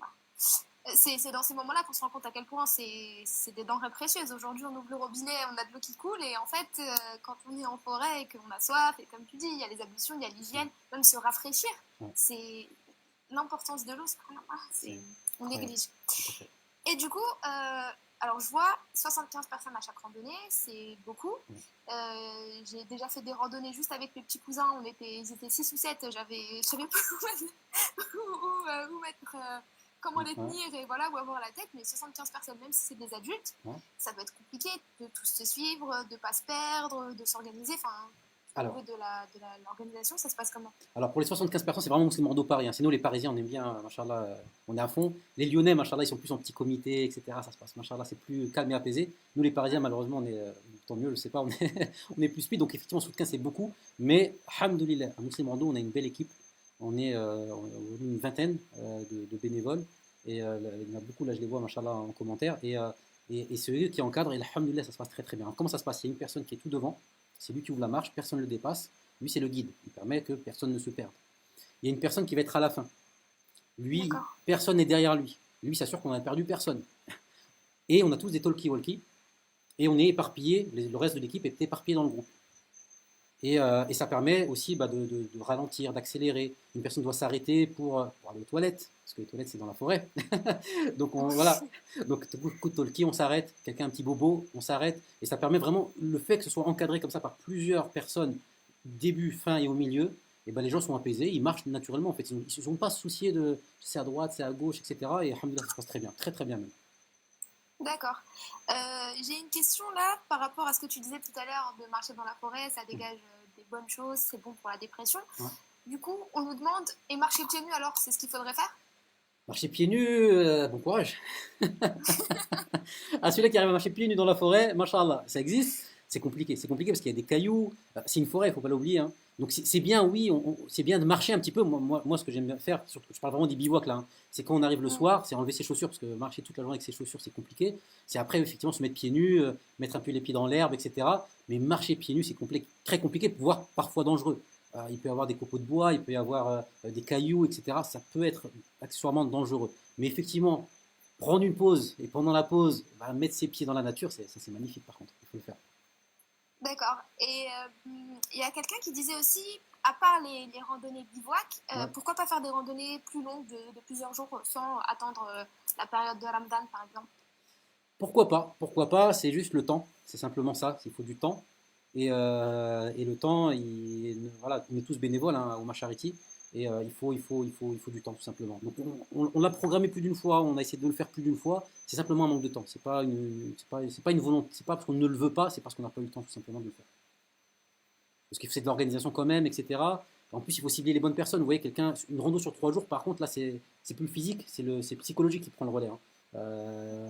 C'est dans ces moments-là qu'on se rend compte à quel point c'est des denrées précieuses. Aujourd'hui, on ouvre le robinet, on a de l'eau qui coule, et en fait, quand on est en forêt et qu'on a soif, et comme tu dis, il y a les ablutions, il y a l'hygiène, même se rafraîchir, Ouais, c'est l'importance de l'eau, subhanallah, c'est on incroyable, néglige. tout à fait. Et du coup, alors je vois 75 personnes à chaque randonnée, c'est beaucoup. Ouais. J'ai déjà fait des randonnées juste avec mes petits cousins, ils étaient 6 ou 7, je savais pas où mettre, comment les Ouais, tenir et voilà, où avoir la tête, mais 75 personnes, même si c'est des adultes, ouais. ça peut être compliqué de tous se suivre, de pas se perdre, de s'organiser, enfin, au Alors, niveau de l'organisation, ça se passe comment? Alors pour les 75 personnes, c'est vraiment Muslim Ordo Paris, hein. Sinon, les Parisiens, on aime bien, machallah, on est à fond. Les Lyonnais, machallah, ils sont plus en petit comité, etc. Ça se passe, machallah, c'est plus calme et apaisé. Nous, les Parisiens, malheureusement, on est, tant mieux, je sais pas, on est, on est plus speed. Donc effectivement, 75, c'est beaucoup. Mais, alhamdoulilah, à Muslim Ordo, on a une belle équipe. On est une vingtaine de bénévoles. Et il y en a beaucoup, là, je les vois, machallah, en commentaire. Et c'est eux qui encadrent. Et alhamdoulilah, ça se passe très très bien. Alors, comment ça se passe? Il y a une personne qui est tout devant. C'est lui qui ouvre la marche, personne ne le dépasse. Lui, c'est le guide. Il permet que personne ne se perde. Il y a une personne qui va être à la fin. Lui, D'accord. personne n'est derrière lui. Lui, il s'assure qu'on n'a perdu personne. Et on a tous des talkie-walkie. Et on est éparpillés, le reste de l'équipe est éparpillé dans le groupe. Et ça permet aussi de ralentir, d'accélérer. Une personne doit s'arrêter pour aller aux toilettes, parce que les toilettes, c'est dans la forêt. Donc, voilà. Donc, coup de talkie, on s'arrête. Quelqu'un a un petit bobo, on s'arrête. Et ça permet vraiment, le fait que ce soit encadré comme ça par plusieurs personnes, début, fin et au milieu, et ben les gens sont apaisés, ils marchent naturellement en fait. Ils ne se sont pas souciés de c'est à droite, c'est à gauche, etc. Et alhamdoulilah, ça se passe très bien, très très bien même. D'accord. J'ai une question là par rapport à ce que tu disais tout à l'heure de marcher dans la forêt, ça dégage des bonnes choses, c'est bon pour la dépression. Ouais. Du coup, on nous demande, et marcher pieds nus alors, c'est ce qu'il faudrait faire? Marcher pieds nus, bon courage. Ah, celui-là qui arrive à marcher pieds nus dans la forêt, machallah, ça existe. C'est compliqué parce qu'il y a des cailloux. C'est une forêt, il ne faut pas l'oublier, hein. Donc c'est bien, oui, c'est bien de marcher un petit peu. Moi, ce que j'aime bien faire, surtout, je parle vraiment des bivouacs là, hein, c'est quand on arrive le Mm. soir, c'est enlever ses chaussures parce que marcher toute la journée avec ses chaussures, c'est compliqué. C'est après, effectivement, se mettre pieds nus, mettre un peu les pieds dans l'herbe, etc. Mais marcher pieds nus, c'est très compliqué, voire parfois dangereux. Il peut y avoir des copeaux de bois, il peut y avoir des cailloux, etc. Ça peut être accessoirement dangereux. Mais effectivement, prendre une pause et pendant la pause, bah, mettre ses pieds dans la nature, c'est magnifique par contre, il faut le faire. D'accord. Et il y a quelqu'un qui disait aussi, à part les randonnées bivouac, Ouais. pourquoi pas faire des randonnées plus longues de plusieurs jours sans attendre la période de Ramadan par exemple? Pourquoi pas, c'est juste le temps, c'est simplement ça, il faut du temps. Et le temps, voilà, on est tous bénévoles hein, au Macharity, et il faut du temps tout simplement. Donc on l'a programmé plus d'une fois, on a essayé de le faire plus d'une fois, c'est simplement un manque de temps, c'est pas une volonté, c'est pas parce qu'on ne le veut pas, c'est parce qu'on n'a pas eu le temps tout simplement de le faire. Parce que c'est de l'organisation quand même, etc. En plus, il faut cibler les bonnes personnes. Vous voyez, une rando sur 3 jours, par contre, là, c'est plus le physique, c'est psychologique qui prend le relais, hein.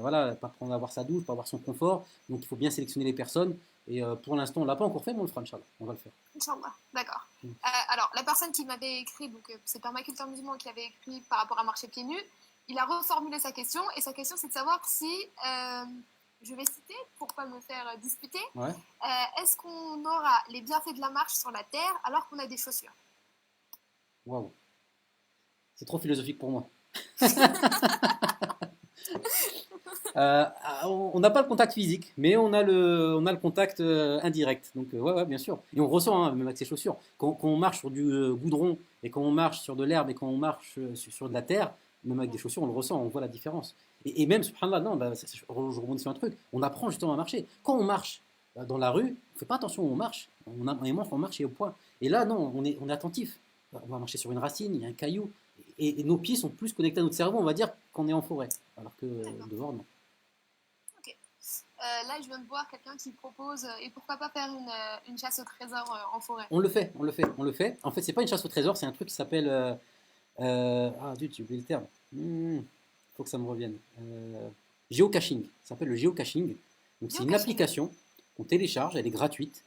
Voilà, pas prendre avoir sa douche, pas avoir son confort. Donc, il faut bien sélectionner les personnes. Et pour l'instant, on l'a pas encore fait, mais on le fera, Inch'Allah. On va le faire. Inch'Allah, d'accord. Mm. Alors, la personne qui m'avait écrit, donc c'est Permaculteur Musulman qui avait écrit par rapport à marcher pieds nus, il a reformulé sa question, et sa question c'est de savoir si, je vais citer, pour pas me faire disputer, Ouais. est-ce qu'on aura les bienfaits de la marche sur la terre alors qu'on a des chaussures? Waouh. C'est trop philosophique pour moi. On n'a pas le contact physique, mais on a le contact indirect. Donc, ouais, ouais, bien sûr. Et on ressent, hein, même avec ses chaussures. Quand on marche sur du goudron, et quand on marche sur de l'herbe, et quand on marche sur de la terre, même avec des chaussures, on le ressent, on voit la différence. Et même, subhanallah, non, bah, je rebondis sur un truc, on apprend justement à marcher. Quand on marche dans la rue, on ne fait pas attention où on marche. On marche et au point. Et là, non, on est attentif. On va marcher sur une racine, il y a un caillou. Et nos pieds sont plus connectés à notre cerveau, on va dire, qu'on est en forêt. Alors que dehors, non. Ok. Là, je viens de voir quelqu'un qui propose, et pourquoi pas faire une chasse au trésor en forêt? On le fait, on le fait, on le fait. En fait, c'est pas une chasse au trésor, c'est un truc qui s'appelle. Ah, zut, j'ai oublié le terme. Faut que ça me revienne. Géocaching. Ça s'appelle le géocaching. Donc, c'est une Geocaching. application qu'on télécharge, elle est gratuite.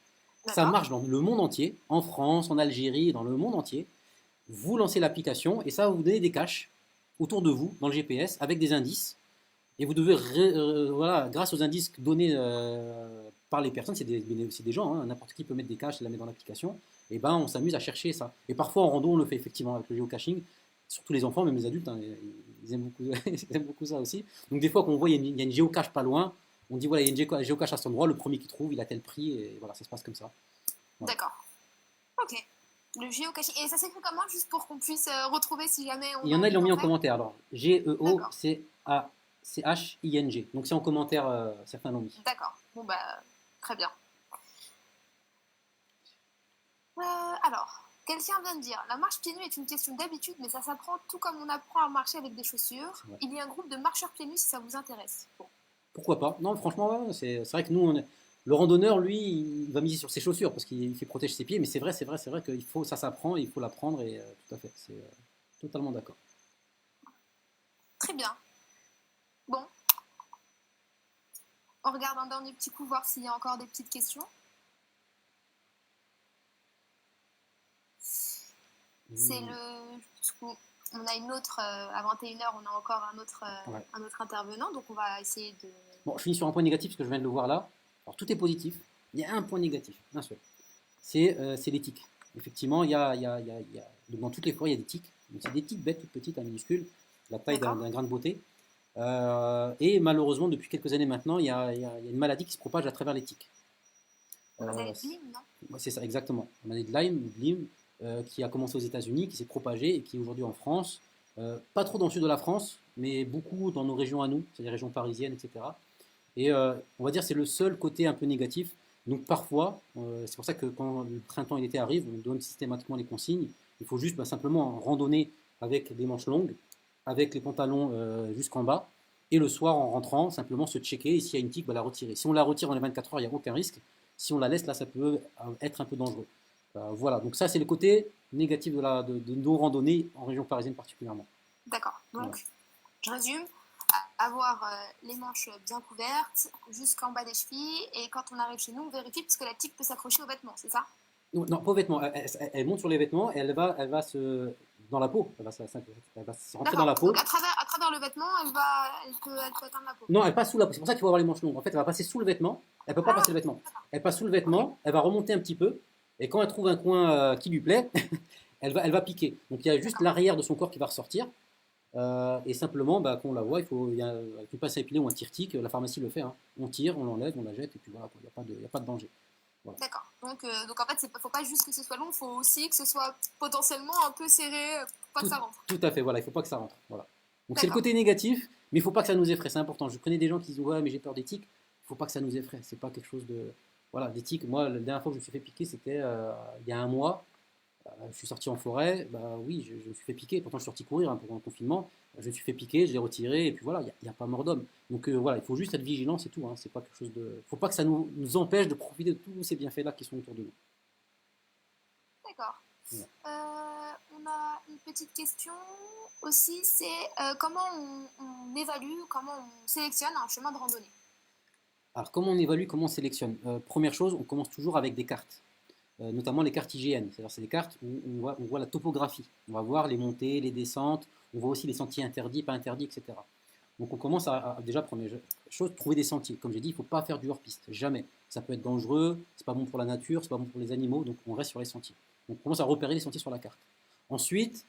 Ça D'accord. marche dans le monde entier, en France, en Algérie, dans le monde entier. Vous lancez l'application et ça va vous donner des caches autour de vous, dans le GPS, avec des indices. Et vous devez, voilà, grâce aux indices donnés par les personnes, c'est des gens, hein, n'importe qui peut mettre des caches et la mettre dans l'application, et ben on s'amuse à chercher ça. Et parfois en rando, on le fait effectivement avec le géocaching, surtout les enfants, même les adultes, hein, ils aiment beaucoup, ils aiment beaucoup ça aussi. Donc des fois, quand on voit il y a une géocache pas loin, on dit voilà, il y a une géocache à cet endroit, le premier qui trouve, il a tel prix, et voilà, ça se passe comme ça. Voilà. D'accord. Ok. Le géocaching. Et ça s'écrit comment, juste pour qu'on puisse retrouver si jamais Il on y a en a, ils envie l'ont mis d'en en faire? commentaire. Alors, D'accord. Geocaching. Donc c'est en commentaire, certains l'ont mis. D'accord. Bon, bah, très bien. Alors, quelqu'un vient de dire, la marche pieds nus est une question d'habitude, mais ça s'apprend tout comme on apprend à marcher avec des chaussures. Ouais. Il y a un groupe de marcheurs pieds nus si ça vous intéresse. Bon, Pourquoi pas? Non, franchement, ouais, c'est vrai que nous, le randonneur, lui, il va miser sur ses chaussures parce qu'il protège ses pieds. Mais c'est vrai qu'il faut, ça s'apprend, il faut l'apprendre et tout à fait, c'est totalement d'accord. très bien. Bon, on regarde un dernier petit coup, voir s'il y a encore des petites questions. C'est le. On a une autre, à 21h, on a encore Ouais. un autre intervenant, donc on va essayer de. Bon, je finis sur un point négatif parce que je viens de le voir là. Alors tout est positif. Il y a un point négatif, un seul. C'est les tiques. Effectivement, dans toutes les forêts, il y a des tiques. Donc c'est des tiques bêtes, toutes petites, minuscules, la taille D'accord. d'un grain de beauté. Et malheureusement, depuis quelques années maintenant, il y a une maladie qui se propage à travers les tiques. Vous Euh, allez Lyme, non? c'est ça, exactement. On a des Lyme, qui a commencé aux États-Unis, qui s'est propagé et qui est aujourd'hui en France. Pas trop dans le sud de la France, mais beaucoup dans nos régions à nous, c'est-à-dire les régions parisiennes, etc. Et on va dire c'est le seul côté un peu négatif. Donc parfois, c'est pour ça que quand le printemps et l'été arrivent, on donne systématiquement les consignes. Il faut juste simplement randonner avec des manches longues, avec les pantalons jusqu'en bas, et le soir en rentrant, simplement se checker, et s'il y a une tique, bah, la retirer. Si on la retire dans les 24 heures, il n'y a aucun risque. Si on la laisse, là, ça peut être un peu dangereux. Voilà, donc ça c'est le côté négatif de nos randonnées en région parisienne particulièrement. D'accord. Voilà. Donc, je résume. Avoir les manches bien couvertes jusqu'en bas des chevilles, et quand on arrive chez nous, on vérifie parce que la tique peut s'accrocher aux vêtements, c'est ça? Non, non, pas aux vêtements. Elle monte sur les vêtements et elle va se dans la peau. Elle va se rentrer dans D'accord. la Donc peau. à travers le vêtement, elle peut atteindre la peau. Non, elle passe sous la peau. C'est pour ça qu'il faut avoir les manches longues. En fait, elle va passer sous le vêtement. Elle peut pas passer Ah, le vêtement. Elle passe sous le ok. vêtement. Elle va remonter un petit peu. Et quand elle trouve un coin qui lui plaît, elle va piquer. Donc il y a juste D'accord. l'arrière de son corps qui va ressortir. Et simplement, bah, quand on la voit, il y a une pince à épiler ou un tire-tique. La pharmacie le fait. Hein. On tire, on l'enlève, on la jette et puis voilà. Il n'y a pas de danger. Voilà. D'accord. Donc en fait, il ne faut pas juste que ce soit long, il faut aussi que ce soit potentiellement un peu serré pour pas que Tout, ça rentre. tout à fait, voilà, il ne faut pas que ça rentre. Voilà. Donc c'est le D'accord. côté négatif, mais il ne faut pas que ça nous effraie, c'est important. Je connais des gens qui disent ouais mais j'ai peur des tiques, il ne faut pas que ça nous effraie, c'est pas quelque chose de... Voilà, des tiques, moi la dernière fois que je me suis fait piquer c'était il y a un mois, je suis sorti en forêt, bah oui je me suis fait piquer, pourtant je suis sorti courir hein, pendant le confinement, je me suis fait piquer, je l'ai retiré et puis voilà, il n'y a pas mort d'homme. Donc voilà, il faut juste être vigilant, c'est tout, hein, c'est pas quelque chose de... Il ne faut pas que ça nous empêche de profiter de tous ces bienfaits-là qui sont autour de nous. D'accord. Voilà. On a une petite question aussi, c'est comment on évalue, comment on sélectionne un chemin de randonnée. Alors comment on évalue, comment on sélectionne? Première chose, on commence toujours avec des cartes. Notamment les cartes IGN. C'est-à-dire c'est des cartes où on voit la topographie. On va voir les montées, les descentes, on voit aussi les sentiers interdits, pas interdits, etc. Donc on commence déjà, première chose, trouver des sentiers. Comme j'ai dit, il ne faut pas faire du hors-piste, jamais. Ça peut être dangereux, c'est pas bon pour la nature, c'est pas bon pour les animaux, donc on reste sur les sentiers. Donc on commence à repérer les sentiers sur la carte. Ensuite,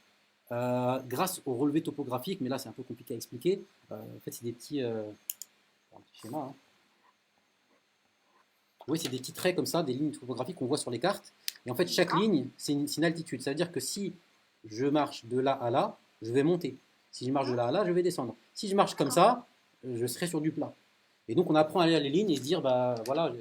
grâce au relevé topographique, mais là c'est un peu compliqué à expliquer, en fait c'est des petits, un petit schéma, hein. Oui, c'est des petits traits comme ça, des lignes topographiques qu'on voit sur les cartes. Et en fait, chaque D'accord. ligne, c'est une altitude. Ça veut dire que si je marche de là à là, je vais monter. Si je marche de là à là, je vais descendre. Si je marche comme D'accord. ça, je serai sur du plat. Et donc, on apprend à lire les lignes et se dire, bah voilà,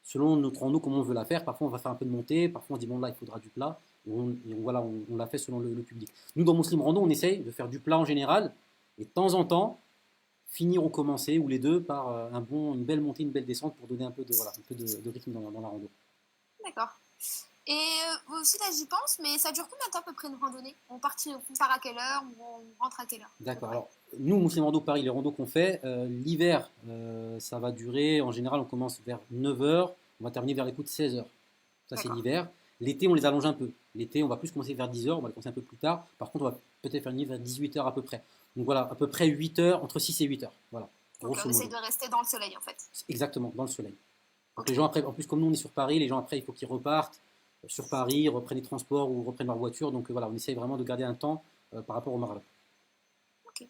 selon notre rando, comment on veut la faire. Parfois, on va faire un peu de montée. Parfois, on se dit, bon, là, il faudra du plat. Voilà, on l'a fait selon le public. Nous, dans Muslim Rando, on essaye de faire du plat en général. Et de temps en temps, finir ou commencer, ou les deux, par une belle montée, une belle descente pour donner un peu de rythme dans la rando. D'accord. Et vous aussi, là, j'y pense, mais ça dure combien de temps à peu près une randonnée? On part à quelle heure ou on rentre à quelle heure à peu D'accord. près? Alors, nous, Muslim Rando Paris, les randos qu'on fait, l'hiver, ça va durer, en général, on commence vers 9 heures, on va terminer vers les coups de 16 heures. Ça, c'est D'accord. l'hiver. L'été, on les allonge un peu. L'été, on va plus commencer vers 10 heures, on va commencer un peu plus tard. Par contre, on va peut-être faire une nuit vers 18 heures à peu près. Donc voilà, à peu près 8 heures, entre 6 et 8 heures. Voilà, Ok, grosso on essaye modo. de rester dans le soleil en fait. Exactement, dans le soleil. Donc Ok. les gens après, en plus comme nous on est sur Paris, les gens après il faut qu'ils repartent sur Paris, reprennent les transports ou reprennent leur voiture. Donc voilà, on essaye vraiment de garder un temps par rapport au Maroc. Ok.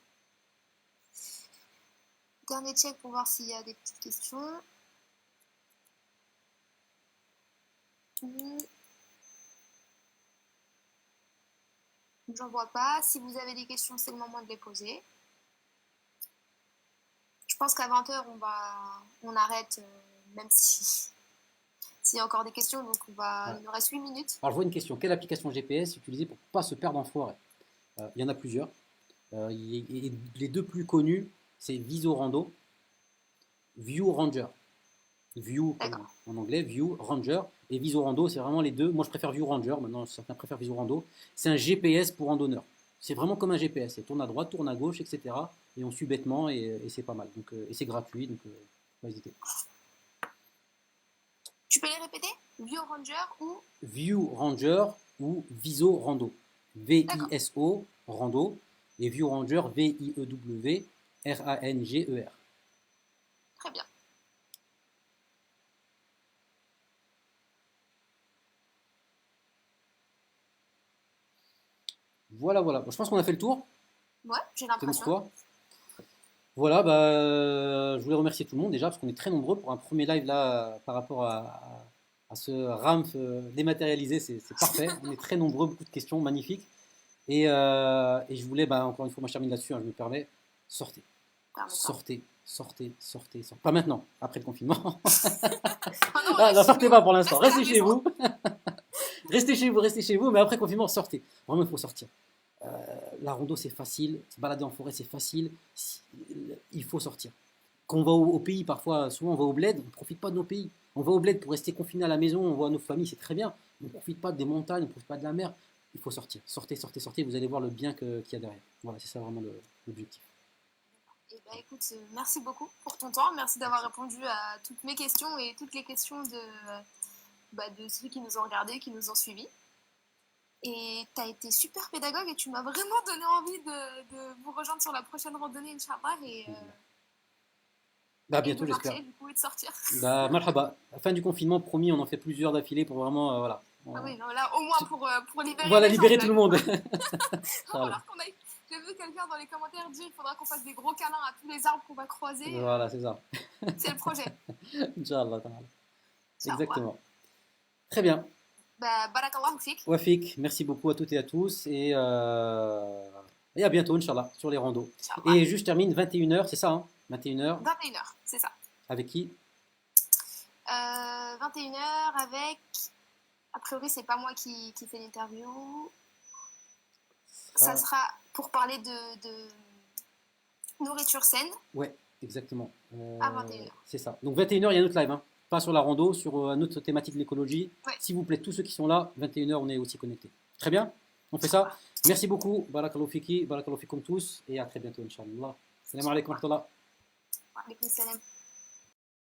Dernier check pour voir s'il y a des petites questions. J'en vois pas. Si vous avez des questions, c'est le moment de les poser. Je pense qu'à 20 h, on arrête, même si s'il y a encore des questions. Donc Ouais. il nous reste 8 minutes. Alors je vois une question, quelle application GPS utiliser pour ne pas se perdre en forêt? Il y en a plusieurs. Les deux plus connus, c'est Visorando, View Ranger. View comme D'accord. en anglais, View Ranger et Visorando, c'est vraiment les deux. Moi je préfère View Ranger, maintenant certains préfèrent Visorando. C'est un GPS pour randonneurs. C'est vraiment comme un GPS, c'est tourne à droite, tourne à gauche, etc. Et on suit bêtement et c'est pas mal. Donc, et c'est gratuit, donc pas hésiter. Tu peux les répéter? View Ranger ou... View Ranger ou Visorando. D'accord. V-I-S-O, Rando, et View Ranger, V-I-E-W, R-A-N-G-E-R. Très bien. Voilà, voilà. Bon, je pense qu'on a fait le tour. Ouais, j'ai C'est bon pour l'impression. toi? Voilà, bah, je voulais remercier tout le monde déjà, parce qu'on est très nombreux pour un premier live là, par rapport à ce RAMF dématérialisé, c'est parfait. On est très nombreux, beaucoup de questions, magnifiques. Et je voulais, bah, encore une fois, moi je termine là-dessus, hein, je me permets, sortez, Permettons. sortez, sortez, sortez, sortez. Pas maintenant, après le confinement. Ah non, on Ah, est non, chez sortez nous. pas pour l'instant, Reste à la restez chez maison. vous. Restez chez vous, mais après confinement, sortez. Vraiment, il faut sortir. Euh, la rando, c'est facile. Se balader en forêt, c'est facile. Il faut sortir. Quand on va au pays, parfois, souvent on va au bled, on ne profite pas de nos pays. On va au bled pour rester confiné à la maison, on voit nos familles, c'est très bien. On ne profite pas des montagnes, on ne profite pas de la mer. Il faut sortir. Sortez, sortez, sortez. Vous allez voir le bien qu'il y a derrière. Voilà, c'est ça vraiment l'objectif. Eh ben, écoute, merci beaucoup pour ton temps. Merci d'avoir Merci. répondu à toutes mes questions et toutes les questions de ceux qui nous ont regardés, qui nous ont suivis. Et tu as été super pédagogue et tu m'as vraiment donné envie de vous rejoindre sur la prochaine randonnée, Inch'Allah, Bah, à et bientôt, de j'espère. marcher du coup et de sortir. Bah, marhaba. À la fin du confinement, promis, on en fait plusieurs d'affilée pour vraiment, voilà. Ah oui, non, là, au moins pour libérer Voilà, les jambes. libérer Là, tout le il monde. va falloir qu'on aille. J'ai vu quelqu'un dans les commentaires dire qu'il faudra qu'on fasse des gros câlins à tous les arbres qu'on va croiser. Voilà, c'est ça. C'est le projet. Inch'Allah, ta'ala. Inch'Allah. Exactement. Très bien. Bah, barakallahu fik. Wafik, merci beaucoup à toutes et à tous. Et à bientôt, Inch'Allah, sur les randos. Inch'Allah. Et juste termine 21 h, c'est ça, hein? 21 h. 21 h, c'est ça. Avec qui? 21 h avec. A priori, c'est pas moi qui fais l'interview. Ça sera pour parler de nourriture saine Ouais, exactement. à 21 h. C'est ça. Donc 21 h, il y a un autre live, hein. Pas sur la rando, sur une autre thématique de l'écologie. Ouais. S'il vous plaît, tous ceux qui sont là, 21 h, on est aussi connectés. Très bien, on fait ça. Merci beaucoup. Barakallahu fiki, barakallahu fikum tous. Et à très bientôt, Inch'Allah. Salam alaikum wa rahmatullah. Wa alaykoum salam.